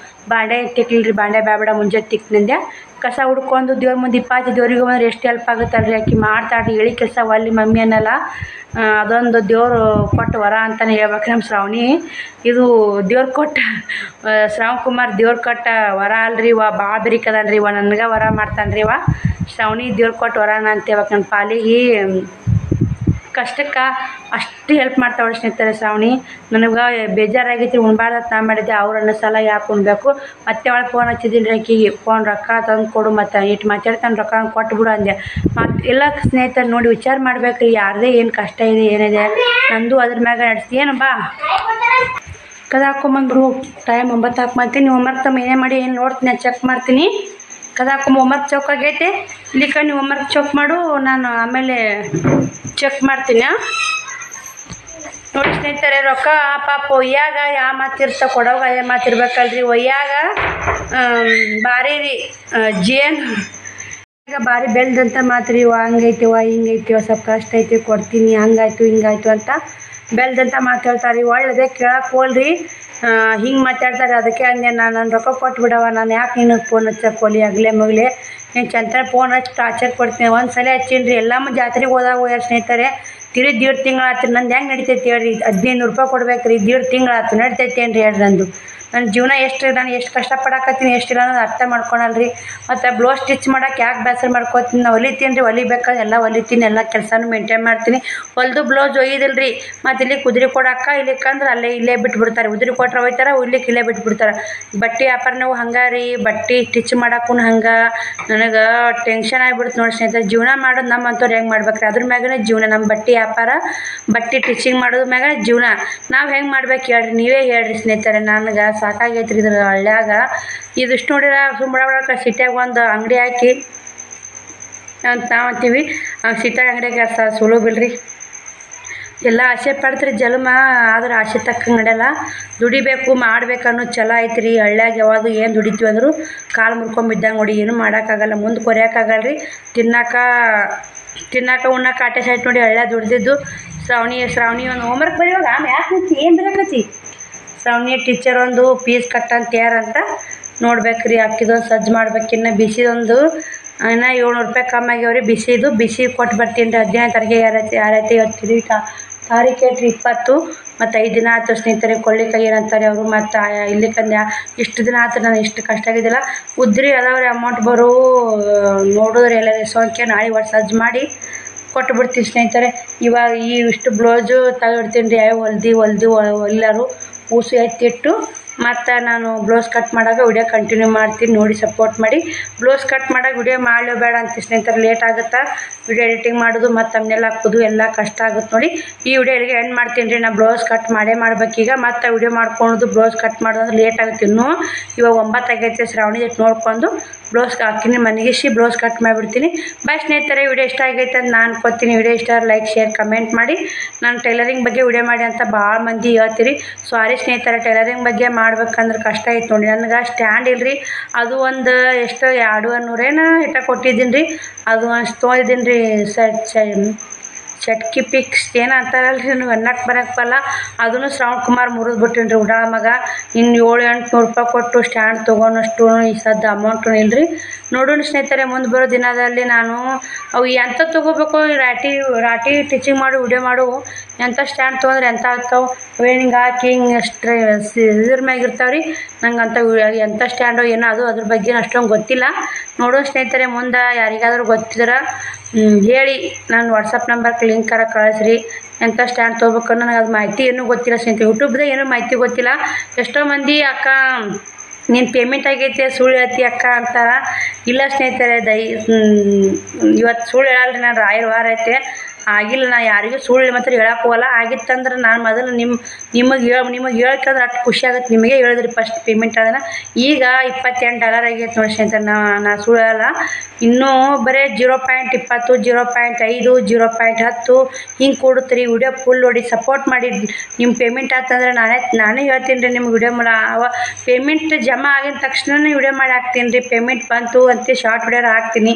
ಬಾಂಡೆ ತಿಕ್ಲಿಲ್ಲ ರೀ, ಬಾಂಡೆ ಬೇಡ ಮುಂಜಾನೆ ತಿಕ್ನಿಂದೆ. ಕಸ ಹುಡ್ಕೊಂಡು ದೇವ್ರ ಮುಂದೆ ದೀಪ ಹಚ್ಚಿ ದೇವ್ರಿಗೆ ಬಂದ್ರೆ ಎಷ್ಟು ಹೆಲ್ಪ್ ಆಗುತ್ತಲ್ರಿ. ಆಕಿ ಮಾಡ್ತಾಳ್ರಿ, ಹೇಳಿ ಕೆಲಸ ಅಲ್ಲಿ ಮಮ್ಮಿ ಅನ್ನಲ್ಲ. ಅದೊಂದು ದೇವರು ಕೊಟ್ಟ ವರ ಅಂತಲೇ ಹೇಳ್ಬೇಕು ನಮ್ಮ ಶ್ರಾವಣಿ. ಇದು ದೇವ್ರು ಕೊಟ್ಟ ಶ್ರಾವಣ್ ಕುಮಾರ್ ದೇವ್ರು ಕೊಟ್ಟ ವರ ಅಲ್ರಿ. ಭಾಳ ಬೆರಿಕದನ್ ರೀ. ನನಗೆ ವರ ಮಾಡ್ತಾನೆ ರೀ. ಶ್ರಾವಣಿ ದೇವ್ರು ಕೊಟ್ಟ ವರನ ಅಂತ ಹೇಳ್ಬೇಕು. ನನ್ನ ಪಾಲಿಗೆ ಕಷ್ಟಕ್ಕೆ ಅಷ್ಟು ಹೆಲ್ಪ್ ಮಾಡ್ತಾವೆ ಸ್ನೇಹಿತರೆ ಶ್ರಾವಣಿ. ನನಗೆ ಬೇಜಾರಾಗೈತಿ, ಉಣ್ಬಾರ್ದತ್ತು ನಾ ಮಾಡಿದ್ದೆ. ಅವ್ರು ಅನ್ನೋ ಸಲ ಯಾಕೆ ಉಣ್ಬೇಕು. ಮತ್ತೆ ಅವಳು ಫೋನ್ ಹಚ್ಚಿದ್ದೀನಿ ರೀ ಆಕಿಗೆ. ಫೋನ್ ರೊಕ್ಕ ತಂದು ಕೊಡು, ಮತ್ತು ಇಟ್ಟು ಮಾತಾಡ್ತಾನೆ ರೊಕ್ಕ ಕೊಟ್ಬಿಡು ಅಂದೆ. ಮತ್ತು ಎಲ್ಲ ಸ್ನೇಹಿತರು ನೋಡಿ ವಿಚಾರ ಮಾಡ್ಬೇಕು ರೀ, ಯಾರದೇ ಏನು ಕಷ್ಟ ಇದೆ ಏನಿದೆ ನಂದು ಅದ್ರ ಮ್ಯಾಗ ನಡೆಸ್ತಿ ಏನು ಬಾ ಕದ ಹಾಕ್ಕೊಂಬಂದ್ರು. ಟೈಮ್ 9 ಹಾಕ್ಮಂತೀನಿ. ನೀವು ಹೋಮ್ವರ್ಕ್ ತಮ್ಮ ಏನೇ ಮಾಡಿ ಏನು ನೋಡ್ತೀನಿ, ಚೆಕ್ ಮಾಡ್ತೀನಿ. ಕದ ಹಾಕೊಂಬ ಹೋಮ್ವರ್ಕ್ ಚೌಕ್ ಆಗೈತೆ ಇಲ್ಲಿಕ. ನೀವು ಹೋಮ್ವರ್ಕ್ ಚೌಕ್ ಮಾಡು, ನಾನು ಆಮೇಲೆ ಚೆಕ್ ಮಾಡ್ತೀನಿ. ನೋಡಿ ಸ್ನೇಹಿತರೆ, ರೊಕ್ಕ ಪಾಪ ಒಯ್ಯಾಗ ಯಾವ ಮಾತಿರ್ತಾವೆ, ಕೊಡೋವಾಗ ಯಾವ ಮಾತಿರ್ಬೇಕಲ್ರಿ. ಒಯ್ಯಾಗ ಭಾರಿ ರೀ ಜೇನು ಈಗ ಭಾರಿ ಬೆಲ್ದಂತ ಮಾತು ರೀ. ಹಂಗೈತಿವ ಹಿಂಗೈತಿವ, ಸ್ವಲ್ಪ ಕಷ್ಟ ಐತಿ ಕೊಡ್ತೀನಿ, ಹಂಗಾಯ್ತು ಹಿಂಗಾಯ್ತು ಅಂತ ಬೆಲ್ದಂತ ಮಾತಾಡ್ತಾರೆ. ಒಳ್ಳೆದೇ ಕೇಳಕ್ಕೆ ಹೋಲ್ರಿ, ಹಿಂಗೆ ಮಾತಾಡ್ತಾರೆ. ಅದಕ್ಕೆ ಅಂದೆ ನಾನು ರೊಕ್ಕ ಕೊಟ್ಟು ಬಿಡವ, ನಾನು ಯಾಕೆ ನಿನಗೆ ಫೋನ್ ಹಚ್ಚಕ್ಕೆ ಹೋಲಿ ಆಗಲೇ ಮಗಲೇ. ನೀನು ಚಂತ ಫೋನ್ ಹಚ್ಚಿ ಟಾರ್ಚರ್ ಕೊಡ್ತೀನಿ. ಒಂದು ಸಲ ಹಚ್ಚೀನಿ ರೀ, ಎಲ್ಲಮ್ಮ ಜಾತ್ರೆಗೆ ಹೋದಾಗ ಹೋಗ್ಯಾರ ಸ್ನೇಹಿತರೆ. ತಿರುಗಿ 1.5 ತಿಂಗಳು ಆಯ್ತು. ನಂದು ಹೆಂಗೆ ನಡಿತೈತಿ ಹೇಳ್ರಿ. 1500 ರೂಪಾಯಿ ಕೊಡ್ಬೇಕು ರೀ. 1.5 ತಿಂಗಳು ಆಯ್ತು. ನಡಿತೈತಿ ಏನು ರೀ ಹೇಳ್ರಿ ನಂದು. ನನ್ನ ಜೀವನ ಎಷ್ಟು, ನಾನು ಎಷ್ಟು ಕಷ್ಟಪಡಕತ್ತೀನಿ ಎಷ್ಟಿಲ್ಲ ಅನ್ನೋದು ಅರ್ಥ ಮಾಡ್ಕೊಳಲ್ರಿ. ಮತ್ತು ಬ್ಲೌಸ್ ಸ್ಟಿಚ್ ಮಾಡೋಕೆ ಯಾಕೆ ಬೇಸರ ಮಾಡ್ಕೊತೀನಿ. ನಾನು ಹೊಲಿತೀನಿ ರೀ, ಹೊಲಿಬೇಕಾದ್ರೆ ಎಲ್ಲ ಹೊಲಿತೀನಿ, ಎಲ್ಲ ಕೆಲಸನೂ ಮೇಂಟೈನ್ ಮಾಡ್ತೀನಿ. ಹೊಲ್ದು ಬ್ಲೌಸ್ ಒಯ್ದಿಲ್ಲ ರೀ. ಮತ್ತು ಇಲ್ಲಿ ಕುದುರೆ ಕೊಡಕ್ಕೆ ಇಲ್ಲಿಕ್ಕಂದ್ರೆ ಇಲ್ಲೇ ಬಿಟ್ಬಿಡ್ತಾರೆ. ಉದುರಿ ಕೊಟ್ರೆ ಹೋಯ್ತಾರೆ, ಇಲ್ಲಿಕ್ಕೆ ಇಲ್ಲೇ ಬಿಟ್ಬಿಡ್ತಾರೆ. ಬಟ್ಟೆ ವ್ಯಾಪಾರನೂ ಹಂಗೆ ರೀ, ಬಟ್ಟೆ ಸ್ಟಿಚ್ ಮಾಡೋಕ್ಕೂ ಹಂಗೆ. ನನಗೆ ಟೆನ್ಷನ್ ಆಗಿಬಿಡ್ತು ನೋಡಿ ಸ್ನೇಹಿತರೆ. ಜೀವನ ಮಾಡೋದು ನಮ್ಮಂಥವ್ರು ಹೆಂಗೆ ಮಾಡ್ಬೇಕು ರೀ, ಅದ್ರ ಮ್ಯಾಗನೇ ಜೀವನ. ನಮ್ಮ ಬಟ್ಟೆ ವ್ಯಾಪಾರ, ಬಟ್ಟೆ ಸ್ಟಿಚಿಂಗ್ ಮಾಡೋದ್ರ ಮ್ಯಾಗ ಜೀವನ. ನಾವು ಹೆಂಗೆ ಮಾಡ್ಬೇಕು ಹೇಳ್ರಿ, ನೀವೇ ಹೇಳ್ರಿ ಸ್ನೇಹಿತರೆ. ನನಗೆ ಸಾಕಾಗೈತೆ ರೀ ಇದ್ರ ಹಳ್ಳ್ಯಾಗ. ಇದಿಷ್ಟು ನೋಡಿರ ಸುಮ್ಮನೆ ಸಿಟ್ಯಾಗ ಒಂದು ಅಂಗಡಿ ಹಾಕಿ ಅಂತ ನಾವು ಅಂತೀವಿ. ಸಿಟ್ಯಾಗ ಅಂಗಡಿಯಾಗ ಸುಲಭ ಎಲ್ಲ ಆಸೆ ಪಡ್ತೀರಿ ಜನ್ಮ. ಆದ್ರೆ ಆಸೆ ತಕ್ಕಂಗೆ ನಡೆಯಲ್ಲ. ದುಡಿಬೇಕು ಮಾಡ್ಬೇಕು ಅನ್ನೋದು ಛಲ ಐತೆ ರೀ ಹಳ್ಳ್ಯಾಗ. ಯಾವುದು ಏನು ದುಡಿತೀವಿ ಅಂದರೂ ಕಾಲು ಮುರ್ಕೊಂಬಿದ್ದಂಗೆ ನೋಡಿ, ಏನೂ ಮಾಡೋಕ್ಕಾಗಲ್ಲ, ಮುಂದೆ ಕೊರೆಯೋಕ್ಕಾಗಲ್ಲ ರೀ. ತಿನ್ನಕ್ಕೆ ಉಣ್ಣಕ್ಕೆ ಆಟೆ ಸೈಟ್ ನೋಡಿ ಹಳ್ಳ್ಯಾಗ ದುಡ್ದಿದ್ದು. ಶ್ರಾವಣಿ ಒಂದು ಹೋಮ್ವರ್ಕ್ ಬರೆಯುವಾಗ ಯಾಕೆ ನಿಂತು ಏನು ಬರೋಕತ್ತಿ. ಶ್ರಾವಣಿ ಟೀಚರ್ ಒಂದು ಫೀಸ್ ಕಟ್ಟಂತ ಯಾರಂತ ನೋಡ್ಬೇಕು ರೀ. ಅಕ್ಕಿದೊಂದು ಸಜ್ಜು ಮಾಡ್ಬೇಕು. ಇನ್ನು ಬಿಸಿದೊಂದು ಇನ್ನು 700 ರೂಪಾಯಿ ಕಮ್ಮಿ ಆಗ್ಯಾವ್ರಿ. ಬಿಸಿ ಕೊಟ್ಟು ಬರ್ತೀನಿ ರೀ. 15ನೇ ತಾರೀಕಿಗೆ ಯಾರೈತೆ ಇವತ್ತು ತಾರೀಕು ಐತ್ರಿ 20. ಮತ್ತು 5 ದಿನ ಆಯ್ತು ಸ್ನೇಹಿತರೆ. ಕೊಳ್ಳಿಕಾಯಿ ಏನಂತಾರೆ ಅವರು. ಮತ್ತು ಇಲ್ಲಿಕಂದು ಇಷ್ಟು ದಿನ ಆಯ್ತು ನಾನು ಇಷ್ಟು ಕಷ್ಟ ಆಗಿದ್ದಿಲ್ಲ. ಉದ್ರಿ ಅದಾವ್ರಿ ಅಮೌಂಟ್ ಬರೋ ನೋಡಿದ್ರೆ ಎಲ್ಲ ಸೋಂಕೆ ನಾಳೆ ಒಟ್ಟು ಸಜ್ಜು ಮಾಡಿ ಕೊಟ್ಟುಬಿಡ್ತೀನಿ ಸ್ನೇಹಿತರೆ. ಇವಾಗ ಇಷ್ಟು ಬ್ಲೌಸು ತೆಗೆದಿಡ್ತೀನಿ ರೀ. ಹೊಲ್ಲಾರು ಕೂಸು ಎತ್ತಿಟ್ಟು ಮತ್ತು ನಾನು ಬ್ಲೌಸ್ ಕಟ್ ಮಾಡಾಗ ವಿಡಿಯೋ ಕಂಟಿನ್ಯೂ ಮಾಡ್ತೀನಿ, ನೋಡಿ ಸಪೋರ್ಟ್ ಮಾಡಿ. ಬ್ಲೌಸ್ ಕಟ್ ಮಾಡಾಗ ವಿಡಿಯೋ ಮಾಡಲೋ ಬೇಡ ಅಂತ ಸ್ನೇಹಿತರೆ. ಲೇಟ್ ಆಗುತ್ತಾ ವಿಡಿಯೋ ಎಡಿಟಿಂಗ್ ಮಾಡೋದು ಮತ್ತು ತಮ್ಮನೆಲ್ಲ ಹಾಕೋದು ಎಲ್ಲ ಕಷ್ಟ ಆಗುತ್ತೆ ನೋಡಿ. ಈ ವಿಡಿಯೋ ಇಲ್ಲಿಗೆ ಎಂಡ್ ಮಾಡ್ತೀನಿ ರೀ. ನಾನು ಬ್ಲೌಸ್ ಕಟ್ ಮಾಡಬೇಕೀಗ. ಮತ್ತು ವಿಡಿಯೋ ಮಾಡ್ಕೊಳೋದು ಬ್ಲೌಸ್ ಕಟ್ ಮಾಡೋದು ಅಂದ್ರೆ ಲೇಟ್ ಆಗುತ್ತೆ ಇನ್ನೂ. ಇವಾಗ 9 ಆಗೈತೆ. ಶ್ರಾವಣಿ ಜೊತೆ ನೋಡ್ಕೊಂಡು ಬ್ಲೌಸ್ ಹಾಕಿನಿ ಮನೆಗಿಸಿ ಬ್ಲೌಸ್ ಕಟ್ ಮಾಡಿಬಿಡ್ತೀನಿ. ಬಾಯ್ ಸ್ನೇಹಿತರೆ. ವಿಡಿಯೋ ಇಷ್ಟ ಆಗೈತೆ ಅಂತ ನಾನು ಅನ್ಕೋತೀನಿ. ವಿಡಿಯೋ ಇಷ್ಟ ಲೈಕ್ ಶೇರ್ ಕಮೆಂಟ್ ಮಾಡಿ. ನಾನು ಟೈಲರಿಂಗ್ ಬಗ್ಗೆ ವಿಡಿಯೋ ಮಾಡಿ ಅಂತ ಭಾಳ ಮಂದಿ ಹೇಳ್ತೀರಿ. ಸಾರಿ ಸ್ನೇಹಿತರೆ, ಟೈಲರಿಂಗ್ ಬಗ್ಗೆ ಮಾಡ್ಬೇಕಂದ್ರೆ ಕಷ್ಟ ಐತೆ ನೋಡಿ. ನನಗೆ ಸ್ಟ್ಯಾಂಡ್ ಇಲ್ಲರಿ. ಅದು ಒಂದು ಎಷ್ಟು 200 ಇಟ್ಟ ಕೊಟ್ಟಿದ್ದೀನಿ ರೀ. ಅದು ಒಂದು ತೊಗೊಂಡಿದ್ದೀನಿ ರೀ. ಚಟ್ಕಿ ಪಿಕ್ಸ್ ಏನು ಅಂತಾರಲ್ರಿ, ನೀವು ಅನ್ನಕ್ಕೆ ಬರೋಕ್ಕಲ್ಲ. ಅದನ್ನು ಶ್ರಾವಣ್ ಕುಮಾರ್ ಮುರಿದ್ಬಿಟ್ಟಿನಿ ರೀ ಉಡಾಳ ಮಗ. ಇನ್ನು 700-800 ರೂಪಾಯಿ ಕೊಟ್ಟು ಸ್ಟ್ಯಾಂಡ್ ತೊಗೊಳೋಷ್ಟು ಈ ಸದ್ದು ಅಮೌಂಟು ಇಲ್ಲರಿ. ನೋಡೋಣ ಸ್ನೇಹಿತರೆ, ಮುಂದೆ ಬರೋ ದಿನದಲ್ಲಿ ನಾನು ಅವು ಎಂತ ತೊಗೋಬೇಕು. ರಾಟಿ ಟೀಚಿಂಗ್ ಮಾಡು ವಿಡಿಯೋ ಮಾಡು ಎಂಥ ಸ್ಟ್ಯಾಂಡ್ ತೊಗೊಂಡ್ರೆ ಎಂಥ ಆಗ್ತಾವೆ ಅವೇನು ಹಿಂಗೆ ಹಾಕಿ ಹಿಂಗೆ ಇದ್ರ ಮ್ಯಾಗ ಇರ್ತಾವೆ ರೀ. ನಂಗೆ ಅಂಥ ಎಂಥ ಸ್ಟ್ಯಾಂಡೋ ಏನೋ ಅದು ಅದ್ರ ಬಗ್ಗೆ ಅಷ್ಟೊಂದು ಗೊತ್ತಿಲ್ಲ. ನೋಡೋ ಸ್ನೇಹಿತರೆ ಮುಂದೆ ಯಾರಿಗಾದರೂ ಗೊತ್ತಿದ್ರೆ ಹೇಳಿ, ನಾನು ವಾಟ್ಸಪ್ ನಂಬರ್ಗೆ ಲಿಂಕರ ಕಳಿಸ್ರಿ. ಎಂಥ ಸ್ಟ್ಯಾಂಡ್ ತೊಗೋಬೇಕು ನನಗೆ ಅದು ಮಾಹಿತಿ ಏನೂ ಗೊತ್ತಿಲ್ಲ ಸ್ನೇಹಿತರೆ. ಯೂಟ್ಯೂಬ್ದಾಗ ಏನೂ ಮಾಹಿತಿ ಗೊತ್ತಿಲ್ಲ. ಎಷ್ಟೋ ಮಂದಿ ಅಕ್ಕ ನೀನು ಪೇಮೆಂಟ್ ಆಗೈತೆ ಸುಳ್ಳು ಹೇಳ್ತಿ ಅಕ್ಕ ಅಂತಾರ. ಇಲ್ಲ ಸ್ನೇಹಿತರೆ, ಇವತ್ತು ಸುಳ್ಳು ಹೇಳಲ್ರಿ, ನಾನು ರಾಯರ ವಾರ ಐತೆ ಆಗಿಲ್ಲ. ನಾ ಯಾರಿಗೂ ಸುಳ್ಳು ಮಾತ್ರ ಹೇಳಕ್ಕೆ ಹೋಗಲ್ಲ. ಆಗಿತ್ತಂದ್ರೆ ನಾನು ಮೊದಲು ನಿಮಗೆ ಹೇಳ್ಕಂದ್ರೆ ಅಷ್ಟು ಖುಷಿ ಆಗುತ್ತೆ. ನಿಮಗೆ ಹೇಳಿದ್ರಿ ಫಸ್ಟ್ ಪೇಮೆಂಟ್ ಅದನ್ನು. ಈಗ $28 ಆಗೈತೆ ನೋಡಿ ಸ್ನೇಹಿತರೆ. ನಾ ಸುಳ್ಳು ಹೇಳಲ್ಲ. ಇನ್ನೂ ಬರೀ 0.20, 0.5, 0.10 ಹಿಂಗೆ ಕೊಡುತ್ತೀರಿ. ವಿಡಿಯೋ ಫುಲ್ ನೋಡಿ ಸಪೋರ್ಟ್ ಮಾಡಿ. ನಿಮ್ಮ ಪೇಮೆಂಟ್ ಆತಂದ್ರೆ ನಾನೇ ಹೇಳ್ತೀನಿ ರೀ ನಿಮ್ಗೆ ವಿಡಿಯೋ ಪೇಮೆಂಟ್ ಜಮಾ ಆಗಿದ ತಕ್ಷಣನೇ ವಿಡಿಯೋ ಮಾಡಿ ಹಾಕ್ತೀನಿ ರೀ. ಪೇಮೆಂಟ್ ಬಂತು ಅಂತ ಶಾರ್ಟ್ ವಿಡಿಯೋ ಹಾಕ್ತೀನಿ.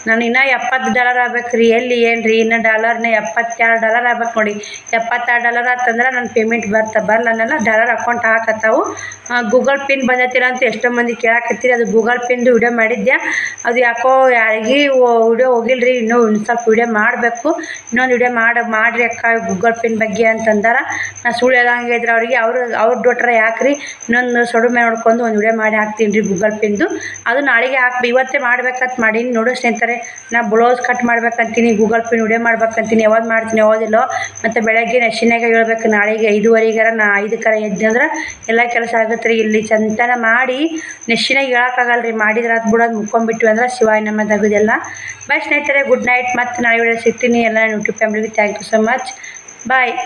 ನಾನು ಇನ್ನೂ $70 ಆಗ್ಬೇಕು ರೀ. ಎಲ್ಲಿ ಏನು ರೀ, ಇನ್ನೂ $72 ಆಗ್ಬೇಕು ನೋಡಿ. $72 ಆತಂದ್ರೆ ನನ್ನ ಪೇಮೆಂಟ್ ಬರಲ್ಲ. ಡಾಲರ್ ಅಕೌಂಟ್ ಹಾಕತ್ತಾವು. ಗೂಗಲ್ ಪಿನ್ ಬಂದೈತಿಲ್ಲ ಅಂತ ಎಷ್ಟೋ ಮಂದಿ ಕೇಳಾಕತ್ತೀರಿ. ಅದು ಗೂಗಲ್ ಪಿನ್ದು ವಿಡಿಯೋ ಮಾಡಿದ್ದೆ. ಅದು ಯಾಕೋ ಯಾರಿಗೆ ವಿಡಿಯೋ ಹೋಗಿಲ್ಲ ರೀ. ಇನ್ನೂ ಸ್ವಲ್ಪ ವಿಡಿಯೋ ಮಾಡಬೇಕು. ಇನ್ನೊಂದು ವಿಡಿಯೋ ಮಾಡಿರಿ ಅಕ್ಕ ಗೂಗಲ್ ಪಿನ್ ಬಗ್ಗೆ ಅಂತಂದಾರ. ನಾ ಸುಳ್ಳು ಹೇಳಂಗೆ ಇದ್ರೆ ಅವ್ರಿಗೆ ಅವ್ರ ಡೋಟ್ರ ಯಾಕ್ರಿ ಇನ್ನೊಂದು ಸೊಡು ಮೇಲೆ ನೋಡ್ಕೊಂಡು ಒಂದು ವಿಡಿಯೋ ಮಾಡಿ ಹಾಕ್ತೀನಿ ರೀ ಗೂಗಲ್ ಪಿನ್ದು. ಅದು ನಾಳೆಗೆ ಇವತ್ತೇ ಮಾಡ್ಬೇಕಂತ ಮಾಡೀನಿ. ನೋಡೋ ಸ್ನೇಹಿತರೆ, ನಾ ಬ್ಲೌಸ್ ಕಟ್ ಮಾಡ್ಬೇಕಂತೀನಿ, ಗೂಗಲ್ ಪಿನ್ ವಿಡಿಯೋ ಮಾಡ್ಬೇಕಂತೀನಿ. ಯಾವ್ದು ಮಾಡ್ತೀನಿ ಯಾವ್ದಿಲ್ಲೋ. ಮತ್ತು ಬೆಳಗ್ಗೆ ನೆಶಿನಾಗ ಹೇಳ್ಬೇಕು ನಾಳೆಗೆ 5:15 ನಾ 5 ಎದ್ದಂದ್ರೆ ಎಲ್ಲ ಕೆಲಸ ಆಗುತ್ತೆ ರೀ. ಇಲ್ಲಿ ಚಂತನ ಮಾಡಿ ನೆಶಿನಾಗ ಹೇಳೋಕ್ಕಾಗಲ್ಲ ರೀ. ಮಾಡಿದ್ರೆ ಅದು ಬಿಡೋದು ಮುಕ್ಕೊಂಬಿಟ್ವಿ ಅಂದ್ರೆ ಶಿವಾಯ ನಮ್ಮ ತೆಗೆದೆಲ್ಲ. ಬಾಯ್ ಸ್ನೇಹಿತರೆ, ಗುಡ್ ನೈಟ್. ಮತ್ತು ನಾಳೆ ವಿಡಿಯೋ ಸಿಗ್ತೀನಿ. ಎಲ್ಲ ಯೂಟ್ಯೂಬ್ ಫ್ಯಾಮಿಲಿಗೆ thank you so much. Bye.